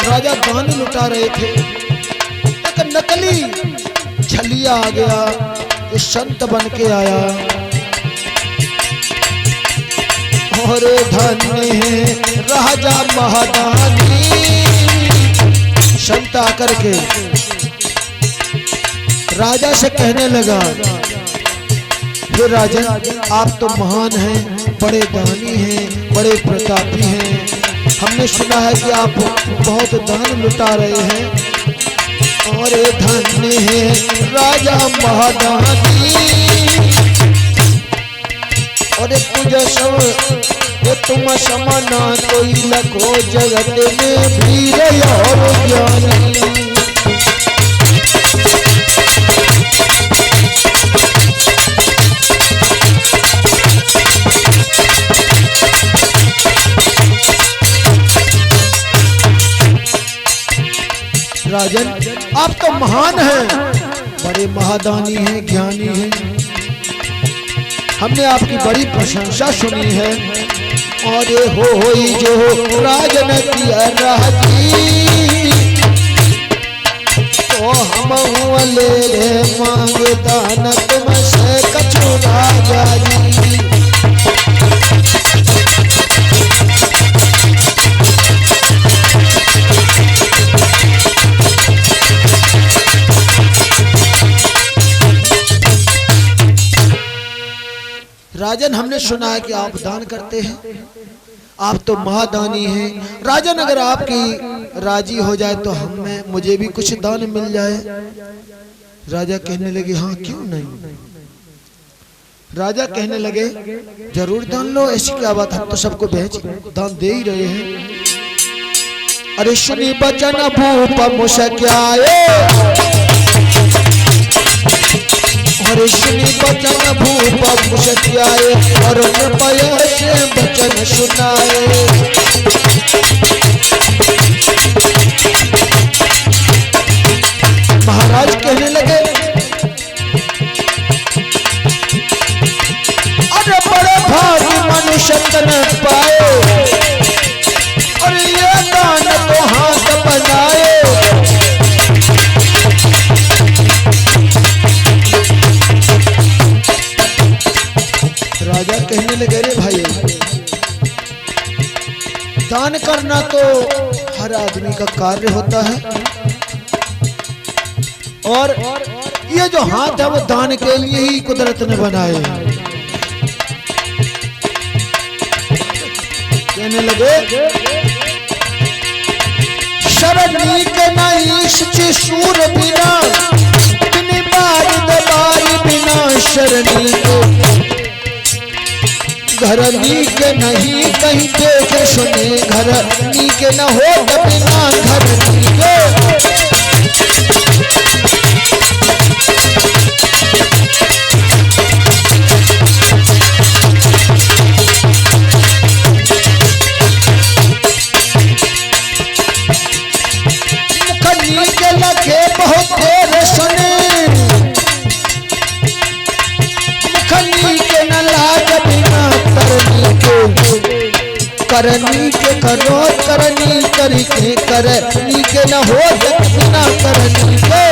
राजा दान लुटा रहे थे, एक नकली छलिया आ गया, जो संत बन के आया और धन्य है राजा महादानी। संत आकर के राजा से कहने लगा, हे राजन, आप तो महान हैं, बड़े दानी हैं, बड़े प्रतापी हैं। हमने सुना है कि आप बहुत दान लुटा रहे हैं और धन्य है राजा महादानी। और तुम समाना कोई लखो जगत में वीर और ज्ञानी। राजन, आप तो महान हैं, बड़े महादानी हैं, ज्ञानी हैं। हमने आपकी बड़ी प्रशंसा सुनी है। और ये हो जो राजन किया राजी, तो हम ले मांगे दान तुमसे कछु राजा जी। राजन, हमने सुना है कि आप दान करते हैं, आप तो महादानी हैं। राजन, अगर आपकी राजी हो जाए तो मुझे भी कुछ दान मिल जाए। राजा कहने लगे हाँ क्यों नहीं। राजा कहने लगे जरूर दान लो, ऐसी क्या बात, हम तो सबको दान दे ही रहे हैं। अरे सुनी बचन भूप मुस्क्याए, हरे सुनी बचन भूप मुस्क्याए, और कृपया से बचन सुनाए। महाराज कहने लगे अरे बड़े भागी मनुष्य तन पाए, और ये दान तो हाथ बनाए। राजा कहने लगे रे भाई, दान करना तो हर आदमी का कार्य होता है, और ये जो हाथ है वो दान के लिए ही कुदरत ने बनाए। कहने लगे शरणी के नहीं सूर बिना, बिन बार दबाई बिना शरणी को, घर नीके नहीं कहीं देखे सुने, घर नीके न हो बिना घर नीके। मुख नीके लगे बहुत देर सुने, मुख नीके न लाज बिना करनी के करो, करनी करके करनी के न हो बिना करनी के।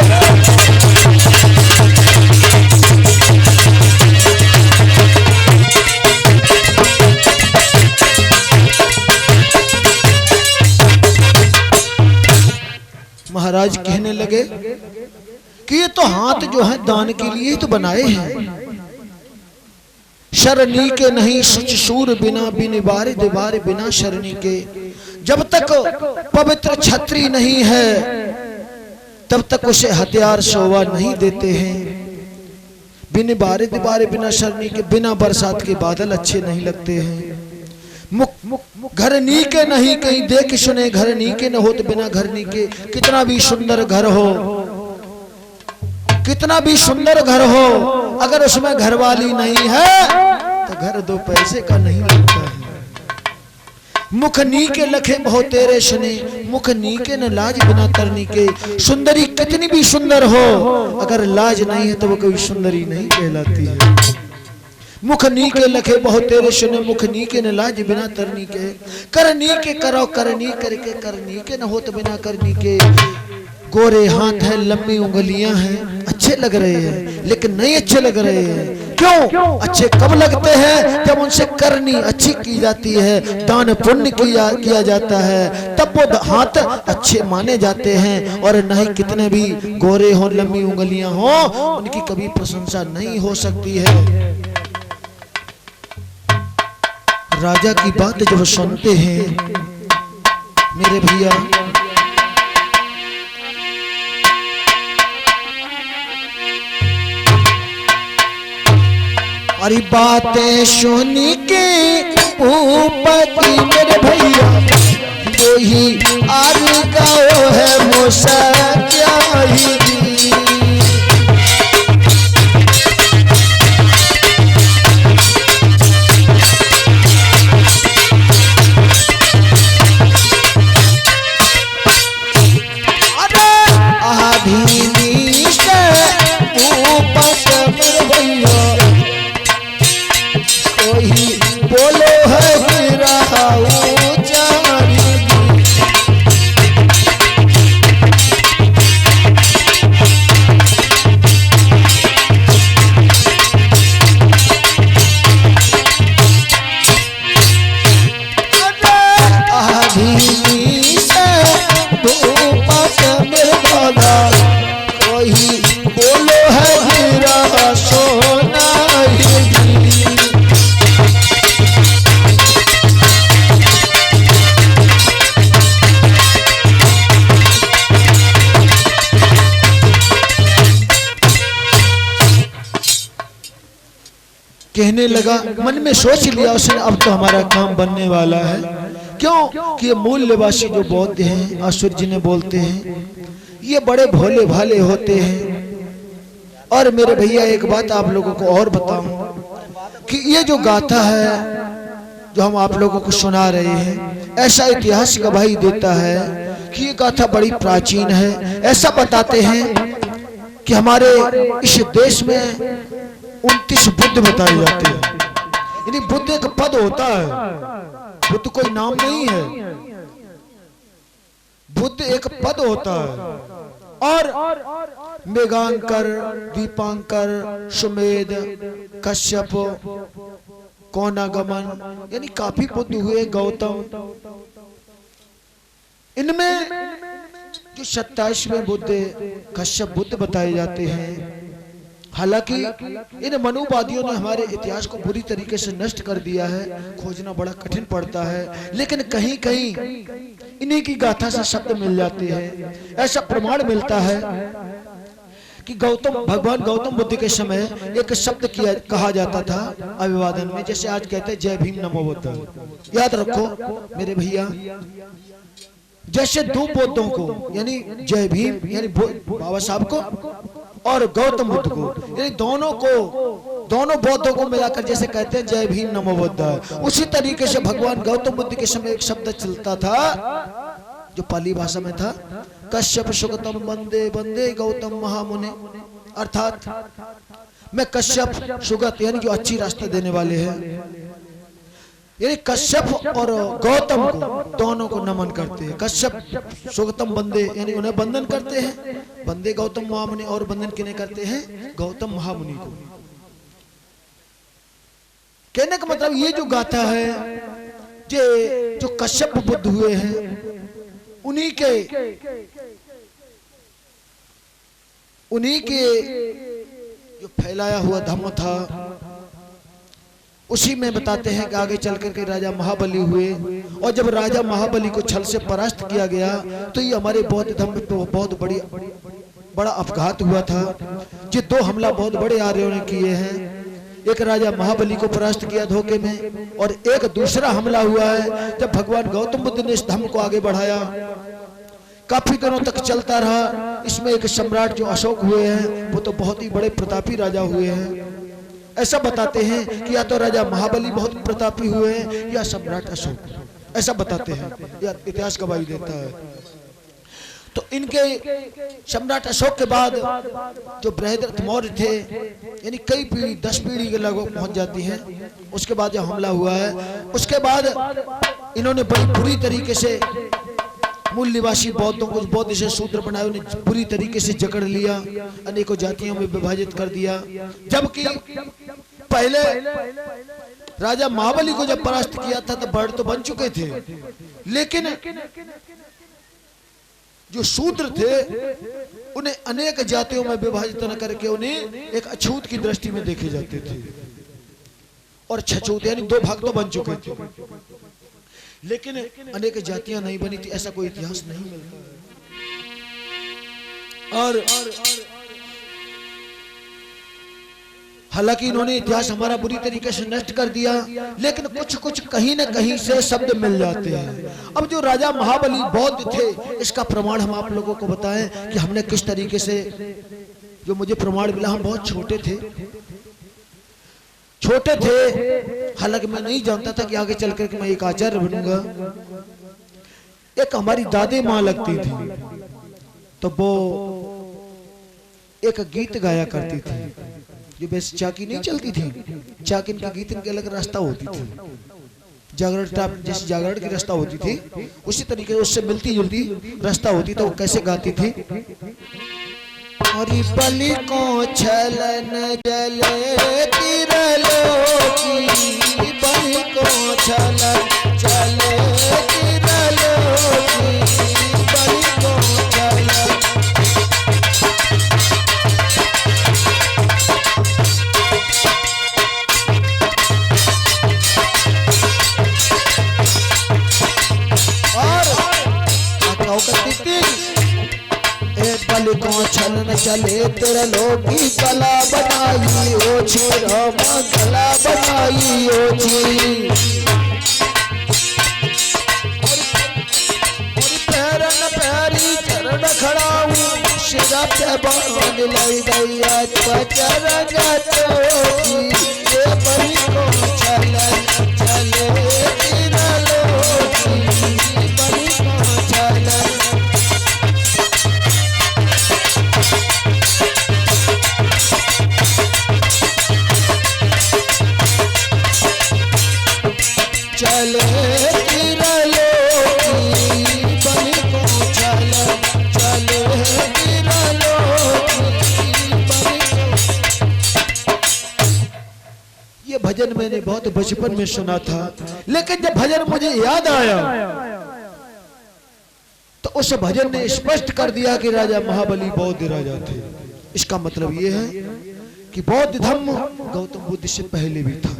महाराज कहने लगे कि ये तो हाथ जो है दान के लिए ही तो बनाए हैं। शरणी के नहीं सूर बिना, बिन बार दीवार बिना शरणी के। जब तक पवित्र छत्री नहीं है तब तक उसे हथियार शोभा नहीं देते हैं। बिन बार दीवार बिना शरणी के, बिना बरसात के बादल अच्छे नहीं लगते हैं। घर नीके नहीं कहीं देख सुने, घर नीके न हो तो बिना घर नीके। कितना भी सुंदर घर हो, कितना भी सुंदर घर हो, अगर उसमें घरवाली नहीं है तो घर दो पैसे का नहीं लगता है। मुख नीके लखे बहुत तेरे सुने, मुख नीके न लाज बिना करनी के। सुंदरी कितनी भी सुंदर हो, अगर लाज नहीं है तो वो कभी सुंदरी नहीं कहलाती है। मुख नीके लखे बहुत तेरे सुने, मुख नीके न लाज बिना तरनी के। करनी के करो करनी करके, करनी के न हो तो बिना करनी के। गोरे हाथ हैं, लंबी उंगलियां हैं, अच्छे लग रहे हैं लेकिन नहीं अच्छे लग रहे हैं। क्यों? अच्छे कब लगते हैं? जब उनसे करनी अच्छी की जाती है, दान पुण्य किया जाता है, तब वो हाथ अच्छे माने जाते हैं। और नहीं कितने भी गोरे हो, लंबी उंगलियां हो, उनकी कभी प्रशंसा नहीं हो सकती है। राजा की बात जब सुनते हैं मेरे भैया, अरे बातें सुनी के भूपति मेरे भैया, वो ही आर गाओ है मुस्क्याई। अरे कहने लगा, मन में सोच लिया उसने, अब तो हमारा काम बनने वाला है। क्यों कि ये मूल निवासी जो बौद्ध हैं, असुर जिन्हें बोलते हैं, ये बड़े भोले भाले होते हैं। और मेरे भैया एक बात आप लोगों को और बताऊं कि ये जो गाथा है जो हम आप लोगों को सुना रहे हैं, ऐसा इतिहास गवाही देता है कि ये गाथा बड़ी प्राचीन है। ऐसा बताते हैं कि हमारे इस देश में 29 बुद्ध बताए जाते हैं। यानी बुद्ध एक पद होता है, बुद्ध कोई नाम नहीं है, बुद्ध एक पद होता है। और मेघांकर, दीपांकर, सुमेध, कश्यप, कौनागमन, यानी काफी बुद्ध हुए, गौतम। इनमें जो 27वें बुद्ध कश्यप बुद्ध बताए जाते हैं। हालांकि इन मनुवादियों ने हमारे इतिहास को बुरी तरीके से नष्ट कर दिया है, खोजना बड़ा कठिन पड़ता है, लेकिन कहीं कहीं इन्हीं की गाथा से शब्द मिल जाते हैं। ऐसा प्रमाण मिलता है कि भगवान गौतम बुद्ध के समय एक शब्द कहा जाता था अभिवादन में, जैसे आज कहते हैं जय भीम नमो बुद्ध। याद रखो मेरे भैया, जैसे दो बौद्धों को, यानी जय भीम यानी बाबा साहब को और गौतम बुद्ध को, यानी दोनों बौद्धों को मिलाकर जैसे कहते हैं जय भीम नमो बुद्ध, उसी तरीके से भगवान गौतम बुद्ध के समय एक शब्द चलता था जो पाली भाषा में था, कश्यप सुगतम वंदे वंदे गौतम महामुने। अर्थात मैं कश्यप सुगत यानी जो अच्छी रास्ता देने वाले हैं, यानी कश्यप और गौतम को दोनों को नमन करते हैं। कश्यप सुगतम बंदे यानी उन्हें वंदन करते हैं, बंदे गौतम महामुनि, और वंदन किन्हें करते हैं? गौतम महामुनि को। कहने का मतलब ये जो गाथा है, जो कश्यप बुद्ध हुए हैं, उन्हीं के जो फैलाया हुआ धम्म था, उसी में बताते हैं कि आगे चल करके राजा महाबली हुए, और जब राजा महाबली को छल से परास्त किया गया तो ये हमारे बौद्ध धर्म पे बहुत बड़ा अपघात हुआ था। ये दो हमला बहुत बड़े आर्यों ने किए हैं, एक राजा महाबली को परास्त किया धोखे में, और एक दूसरा हमला हुआ है जब भगवान गौतम बुद्ध ने इस धर्म को आगे बढ़ाया। काफी दिनों तक चलता रहा। इसमें एक सम्राट जो अशोक हुए हैं, वो तो बहुत ही बड़े प्रतापी राजा हुए हैं। ऐसा बताते हैं कि या तो राजा महाबली बहुत प्रतापी हुए हैं या सम्राट अशोक, ऐसा बताते हैं, या इतिहास गवाही देता है। तो इनके सम्राट अशोक के बाद जो बृहद्रथ मौर्य थे, यानी कई पीढ़ी 10 पीढ़ी के लगभग पहुंच जाती है, उसके बाद जो हमला हुआ है, उसके बाद इन्होंने बड़ी बुरी तरीके से मूल निवासी बौद्धों को, बौद्ध से शूद्र बनाए, उन्हें बुरी तरीके से जकड़ लिया, अनेकों जातियों में विभाजित कर दिया। जबकि पहले राजा महाबली को जब परास्त किया था तो बड़ तो बन चुके थे, लेकिन जो शूद्र थे उन्हें अनेक जातियों में विभाजित न करके उन्हें एक अछूत की दृष्टि में देखे जाते थे, और छछूत यानी 2 भाग तो बन चुके थे, लेकिन अनेक जातियां नहीं बनी थी, ऐसा कोई इतिहास नहीं मिलता। और हालांकि इन्होंने इतिहास हमारा बुरी तरीके से नष्ट कर दिया, लेकिन कुछ कहीं न कहीं से शब्द मिल जाते हैं। अब जो राजा महाबली बौद्ध थे, इसका प्रमाण हम आप लोगों को बताएं कि हमने किस तरीके से, जो मुझे प्रमाण मिला, हम बहुत छोटे थे, हालांकि मैं नहीं जानता था कि आगे चल कर मैं एक आचार्य बनूंगा। एक हमारी दादी माँ लगती थी, तो वो एक गीत गाया करती थी, जो बस चाकी नहीं चलती थी, चाकी के गीत की अलग रास्ता होती थी, जागरण जैसे जागरण की रास्ता होती थी, उसी तरीके से उससे मिलती जुलती रास्ता होती। तो वो कैसे गाती थी? हरि बलि को छलन जले तिरलो की, बलि को छलन जले तिरलो की, बलि को छलन। और करती थी ए बल को छल न चले तेरा लोगी गला बनाई ओछी रामा गला बनाई ओछी और पैरन पैरी चरण खड़ाऊ शिरा पे बांध लाई दैया चरण गतोगी ए बल को छल न चले तेरा लोगी बल को छल चले गिरलो बलि को चले चले गिरलो बलि को। ये भजन मैंने बहुत बचपन में सुना था, लेकिन जब भजन मुझे याद आया तो उस भजन ने स्पष्ट कर दिया कि राजा महाबली बौद्ध राजा थे। इसका मतलब ये है कि बौद्ध धर्म गौतम बुद्ध से पहले भी था।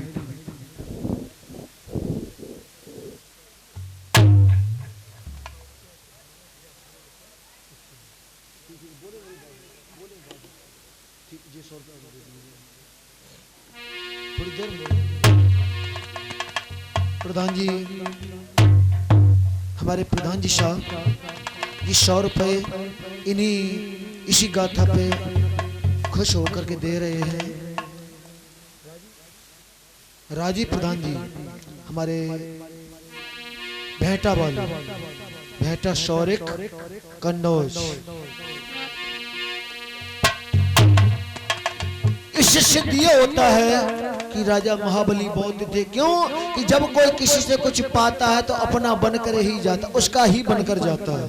प्रधान जी, हमारे प्रधान जी साहब ये 100 रुपए इसी गाथा पे खुश होकर के दे रहे हैं। राजी प्रधान जी हमारे भेंटा वाले भेंटा शौरिक कन्नौज, इससे सिद्ध ये होता है कि राजा महाबली बौद्ध थे। क्यों कि जब कोई किसी से कुछ पाता है तो अपना बनकर ही जाता, उसका ही बनकर जाता है।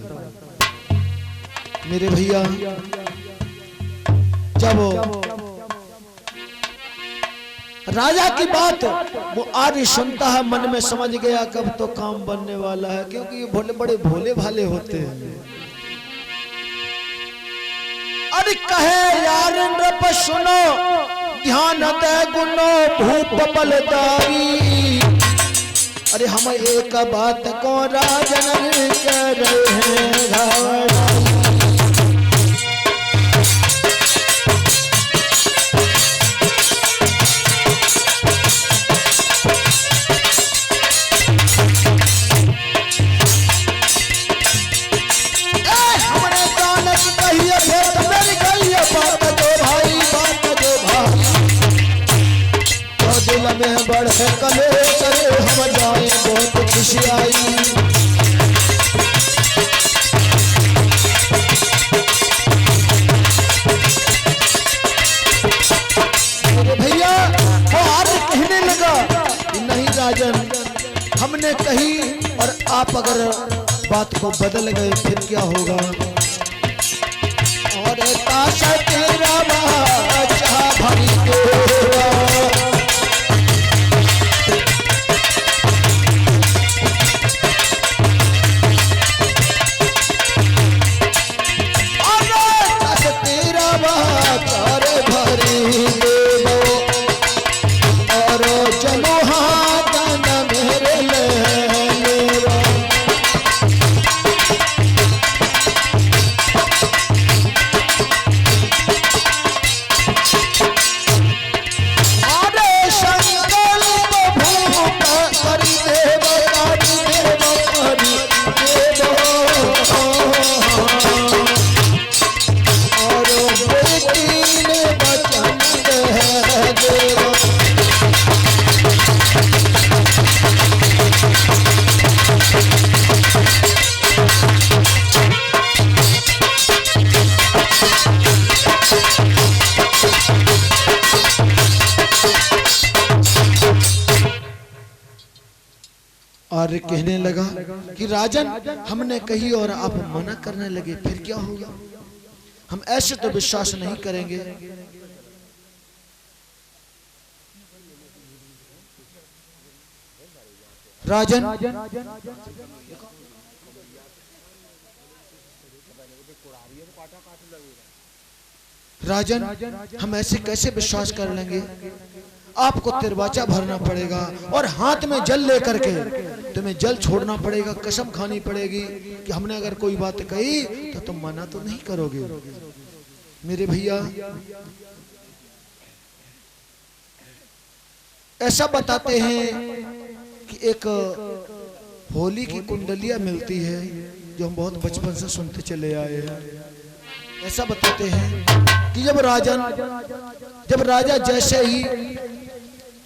मेरे भैया जब राजा की बात वो आज सुनता है, मन में समझ गया कब तो काम बनने वाला है, क्योंकि ये भोले बड़े भोले भाले होते हैं। अरे कहे यार नृप सुनो ध्यान दे गुनो भूप बलदारी। अरे हम एक बात को राजन कह रहे हैं। में बढ़ कले करे हम जाए बहुत खुशी आई। भैया वो आज कहने लगा नहीं राजन, हमने कही और आप अगर बात को बदल गए फिर क्या होगा। और ताशा तेरा चाह भरी देवा और कहने लगा कि राजन हमने कही और आप मना करने लगे फिर क्या होगा। हम ऐसे तो विश्वास नहीं करेंगे। राजन राजन, हम ऐसे कैसे विश्वास कर लेंगे? आपको तिरवाचा भरना पड़ेगा और हाथ में जल लेकर के तुम्हें जल छोड़ना पड़ेगा। कसम खानी पड़ेगी कि हमने अगर कोई बात कही तो तुम मना तो नहीं करोगे। मेरे भैया, ऐसा बताते हैं कि एक होली की कुंडलियां मिलती है जो हम बहुत बचपन से सुनते चले आए हैं। ऐसा बताते हैं कि जब राजा जैसे ही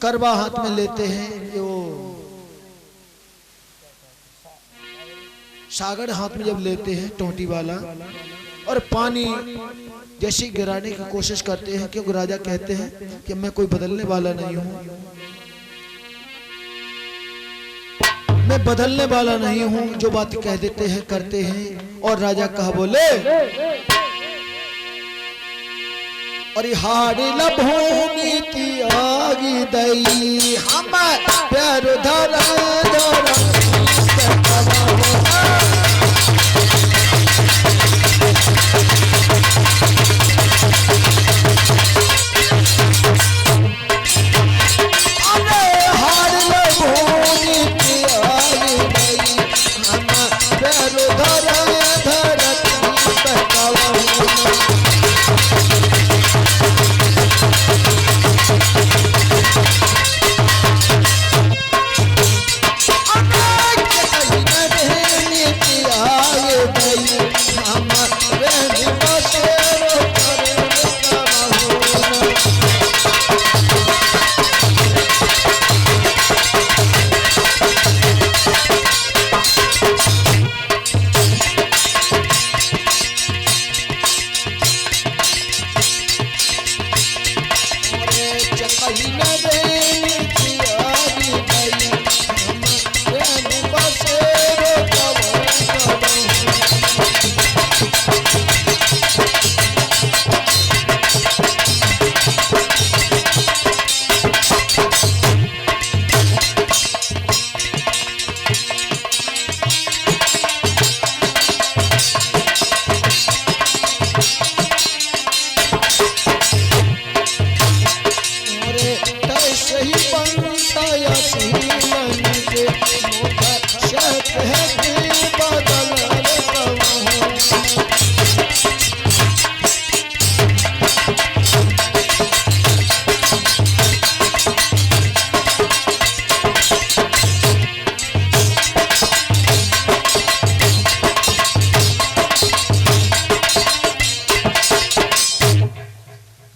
करवा हाथ में लेते हैं, वो सागर हाथ में जब लेते हैं टोटी वाला, और पानी जैसे गिराने की कोशिश करते हैं, क्योंकि राजा कहते हैं कि मैं कोई बदलने वाला नहीं हूं, मैं बदलने वाला नहीं हूं, जो बात कह देते हैं करते हैं। और राजा कहा बोले, और हाड़ी भूमि की आगी दई हम प्यार धरा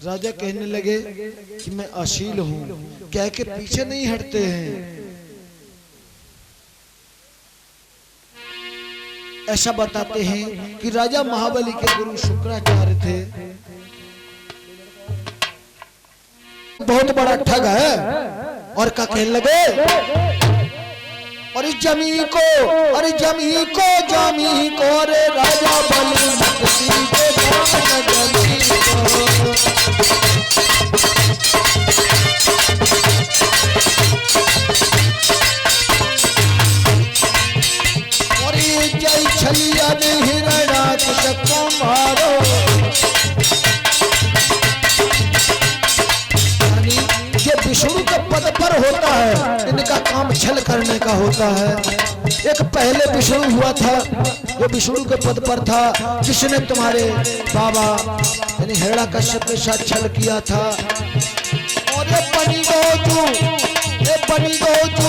राजा कहने लगे कि मैं अशील हूं, कह के पीछे नहीं हटते हैं। ऐसा बताते हैं कि राजा महाबली के गुरु शुक्राचार्य थे, बहुत बड़ा ठग है, और क्या कहने लगे, और जमी को जामी को रे राजा बलि मुक्ति के जमी को। और ये जय छलिया ने हिरणाक्ष को मारो, ये विष्णु के पद पर होता है, इनका काम छल करने का होता है। एक पहले विष्णु हुआ था जो विष्णु के पद पर था, जिसने तुम्हारे बाबा यानी हिरण्याकश्यप के साथ छल किया था। और ये बनी गो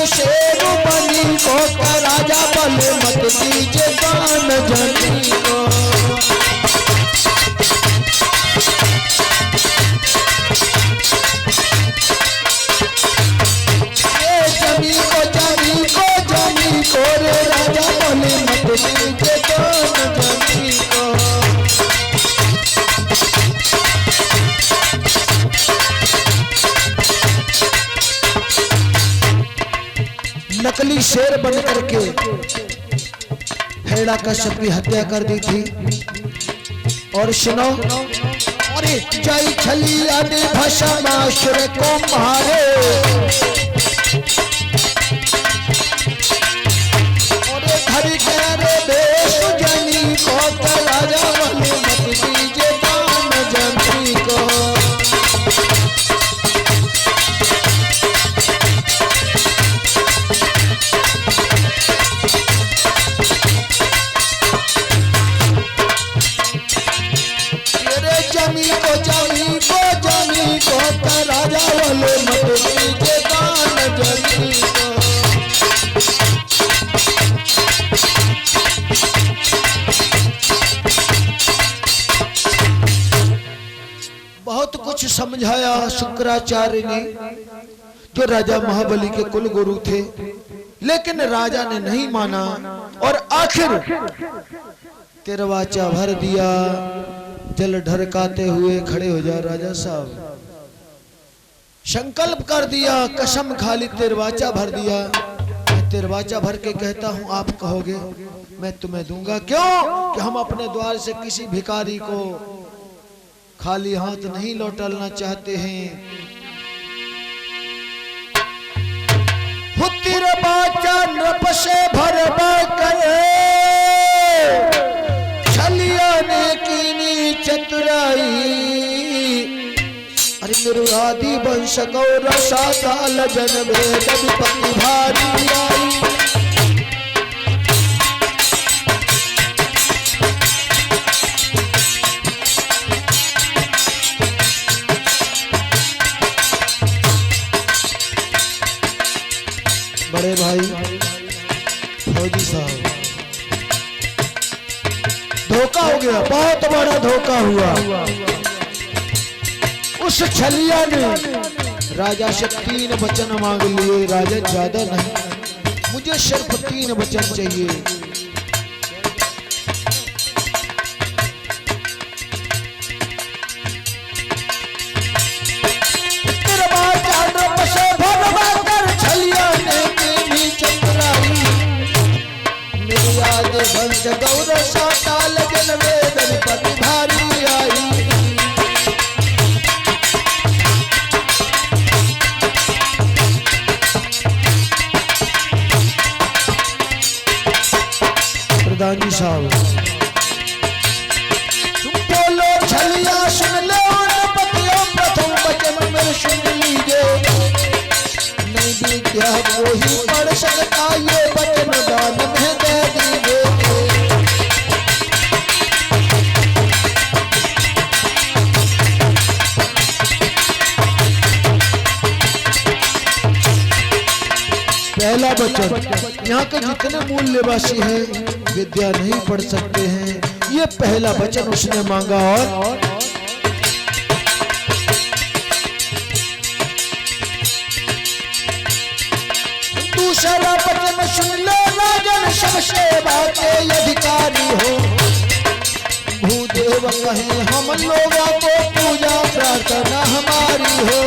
शेरू बनी को राजा बले मत दीजे दान जनी को। जमी को रे राजा बले मत दीजे दान जनी को। नकली शेर बन करके हिरण्याकश्यप की हत्या कर दी थी। और सुनो, अरे जय छलिया ने भस्मासुर को मारे, और धरि के रे बेश जनी को राजा बलि मत दीजे दान जनी को। समझाया शुक्राचार्य ने, जो राजा महाबली के कुल गुरु थे, लेकिन राजा ने नहीं माना और आखिर तिरवाचा भर दिया। जल ढरकाते हुए खड़े हो जा राजा साहब, संकल्प कर दिया, कसम खाली तिरवाचा भर दिया। मैं तिरवाचा भर के कहता हूं, आप कहोगे मैं तुम्हें दूंगा। क्यों कि हम अपने द्वार से किसी भिखारी को खाली हाथ नहीं लौटाना चाहते हैं। तिरवाचा नृप से भरवा करे, छलिया ने कीनी चतुराई। अरे मेरु आदि वंश गौर साताल जन भेद विपत्ति भारी आई। बड़े भाई फौजी साहब, धोखा हो गया, बहुत बड़ा धोखा हुआ। उस छलिया ने राजा से 3 वचन मांग लिए। राजा ज्यादा नहीं, मुझे सिर्फ 3 वचन चाहिए। वंश गौर साताल जन वेद विपत्ति भारी आई। प्रधान जी साहब, तुम बोलो छलिया सुन लो पतियों, प्रथम वचन में सुन लीजिए। नहीं विद्या को ही पढ़ सकता, ये वचन दान में दे दीजिए। पहला वचन, यहाँ के जितने मूल निवासी हैं विद्या नहीं पढ़ सकते हैं, ये पहला वचन उसने मांगा। और दूसरा वचन सुन लो राजन, सबसे बाके अधिकारी हो। भूदेव कहे हम लोगों को पूजा प्रार्थना हमारी हो।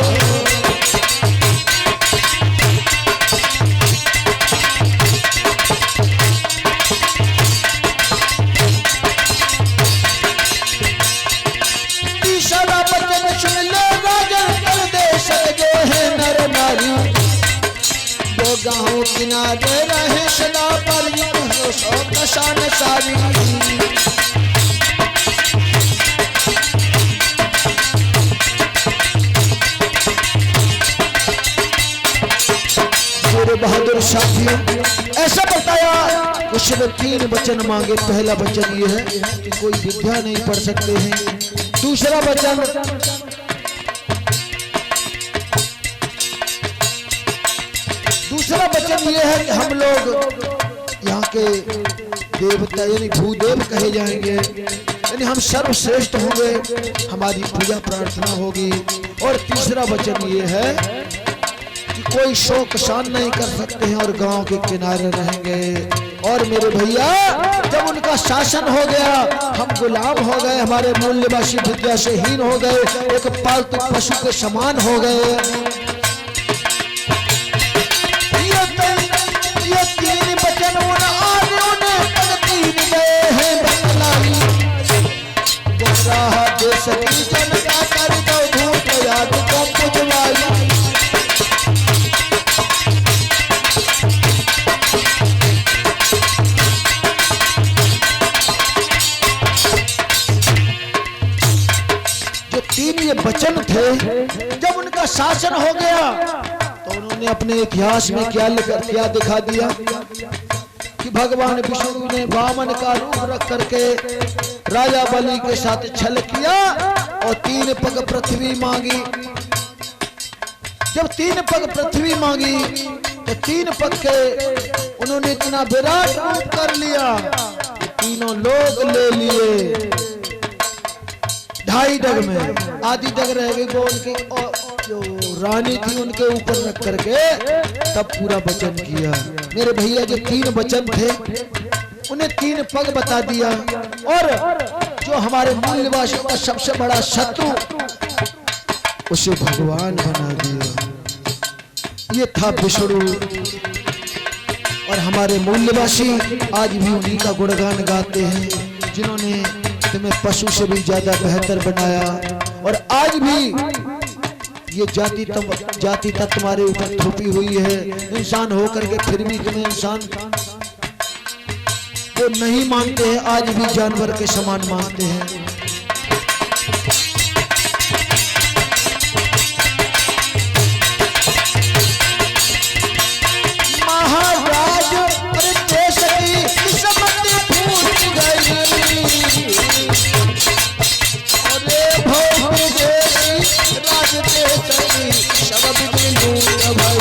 गाँव किनारे रहे सदा पर कसान सारी। मेरे बहादुर साथियों, ऐसा बताया उसने 3 वचन मांगे। पहला वचन ये है कि कोई विद्या नहीं पढ़ सकते हैं। दूसरा वचन, दूसरा वचन ये है कि हम लोग यहाँ के देवता यानी भूदेव कहे जाएंगे, यानी हम सर्वश्रेष्ठ होंगे, हमारी पूजा प्रार्थना होगी। और तीसरा वचन ये है कि कोई शोक शान नहीं कर सकते हैं और गांव के किनारे रहेंगे। और मेरे भैया, जब उनका शासन हो गया, हम गुलाम हो गए, हमारे मूल निवासी विद्या से हीन हो गए, एक पालतू पशु के समान हो गए। ये 3 वचन उन आर्यों ने तीन गए हैं बतलाई। गुमराह देश की जनता कर दो धूप याद को पुजवाई। जो 3 ये वचन थे, जब उनका शासन हो गया तो उन्होंने अपने इतिहास में क्या दिखा दिया कि भगवान विष्णु ने वामन का रूप रख करके राजा बलि के साथ छल किया और 3 पग पृथ्वी मांगी। जब 3 पग पृथ्वी मांगी तो 3 पग के उन्होंने इतना विराट रूप कर लिया, तीनों लोग ले लिए। ढाई डग में आधी डग रह गई वो उनकी जो रानी थी उनके ऊपर रख करके तब पूरा वचन किया। मेरे भैया जो 3 वचन थे उन्हें 3 पग बता दिया और जो हमारे मूल निवासियों का सबसे बड़ा शत्रु उसे भगवान बना दिया। ये था विष्णु और हमारे मूल निवासी आज भी उन्हीं का गुणगान गाते हैं जिन्होंने तुम्हें पशु से भी ज्यादा बेहतर बनाया। और आज भी ये जाति तुम्हारे ऊपर थोपी हुई है, इंसान होकर के फिर भी तुम्हें इंसान वो नहीं मानते हैं, आज भी जानवर के समान मानते हैं। महाराज अरे देश की किस्मत फूट गई, अरे भोग देश राज देश की सब बिगड़ूंगा भाई।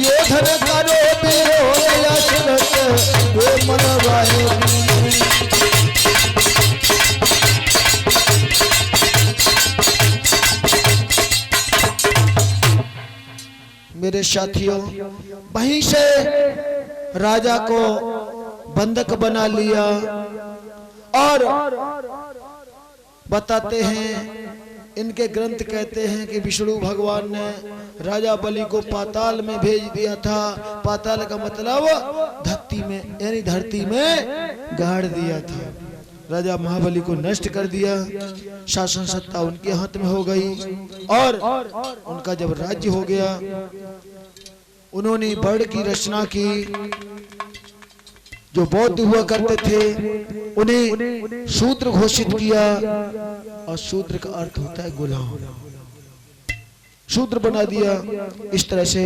ये धन करो बेरो यशरत वो मनवाए। मेरे साथियों वहीं से राजा को बंधक बना लिया और बताते हैं इनके ग्रंथ कहते हैं कि विष्णु भगवान ने राजा बलि को पाताल में भेज दिया था। पाताल का मतलब धरती में यानी धरती में गाड़ दिया था। राजा महाबली को नष्ट कर दिया, शासन सत्ता उनके हाथ में हो गई और उनका जब राज्य हो गया उन्होंने वर्ण की रचना की। जो बौद्ध हुआ करते थे उन्हें शूद्र घोषित किया और शूद्र का अर्थ होता है गुलाम, शूद्र बना दिया। इस तरह से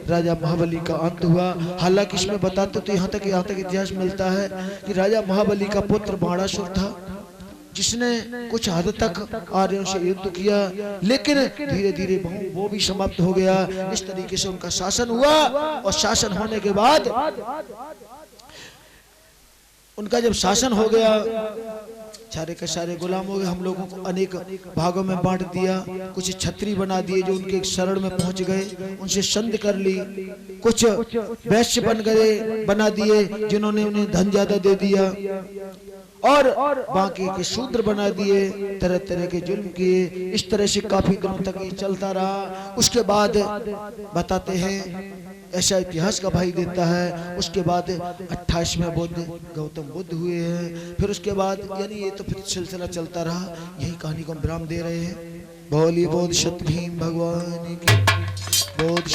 राजा महाबली का अंत हुआ। हालांकि इसमें बताते तो यहाँ तक इतिहास मिलता है कि राजा महाबली का पुत्र बाणासुर था जिसने कुछ हद तक आर्यों से युद्ध किया, लेकिन धीरे धीरे वो भी समाप्त हो गया। इस तरीके से उनका शासन हुआ और शासन होने के बाद उनका जब शासन हो गया सारे के सारे गुलाम हो गए। हम लोगों को अनेक भागों में बांट दिया, कुछ छत्री बना दिए जो उनके शरण में पहुंच गए, उनसे संधि कर ली। कुछ वैश्य बना दिए जिन्होंने उन्हें धन ज्यादा दे दिया और बाकी के शूद्र बना दिए, तरह तरह के जुल्म किए। इस तरह से काफी दिनों तक ये चलता रहा। उसके बाद बताते हैं ऐसा इतिहास का भाई देता है, उसके बाद 28वें बुद्ध गौतम बुद्ध हुए हैं। फिर उसके बाद यानी ये तो फिर सिलसिला चलता रहा। यही कहानी को हम विराम दे रहे हैं। बोलिए बोध सत भीम भगवान की बोध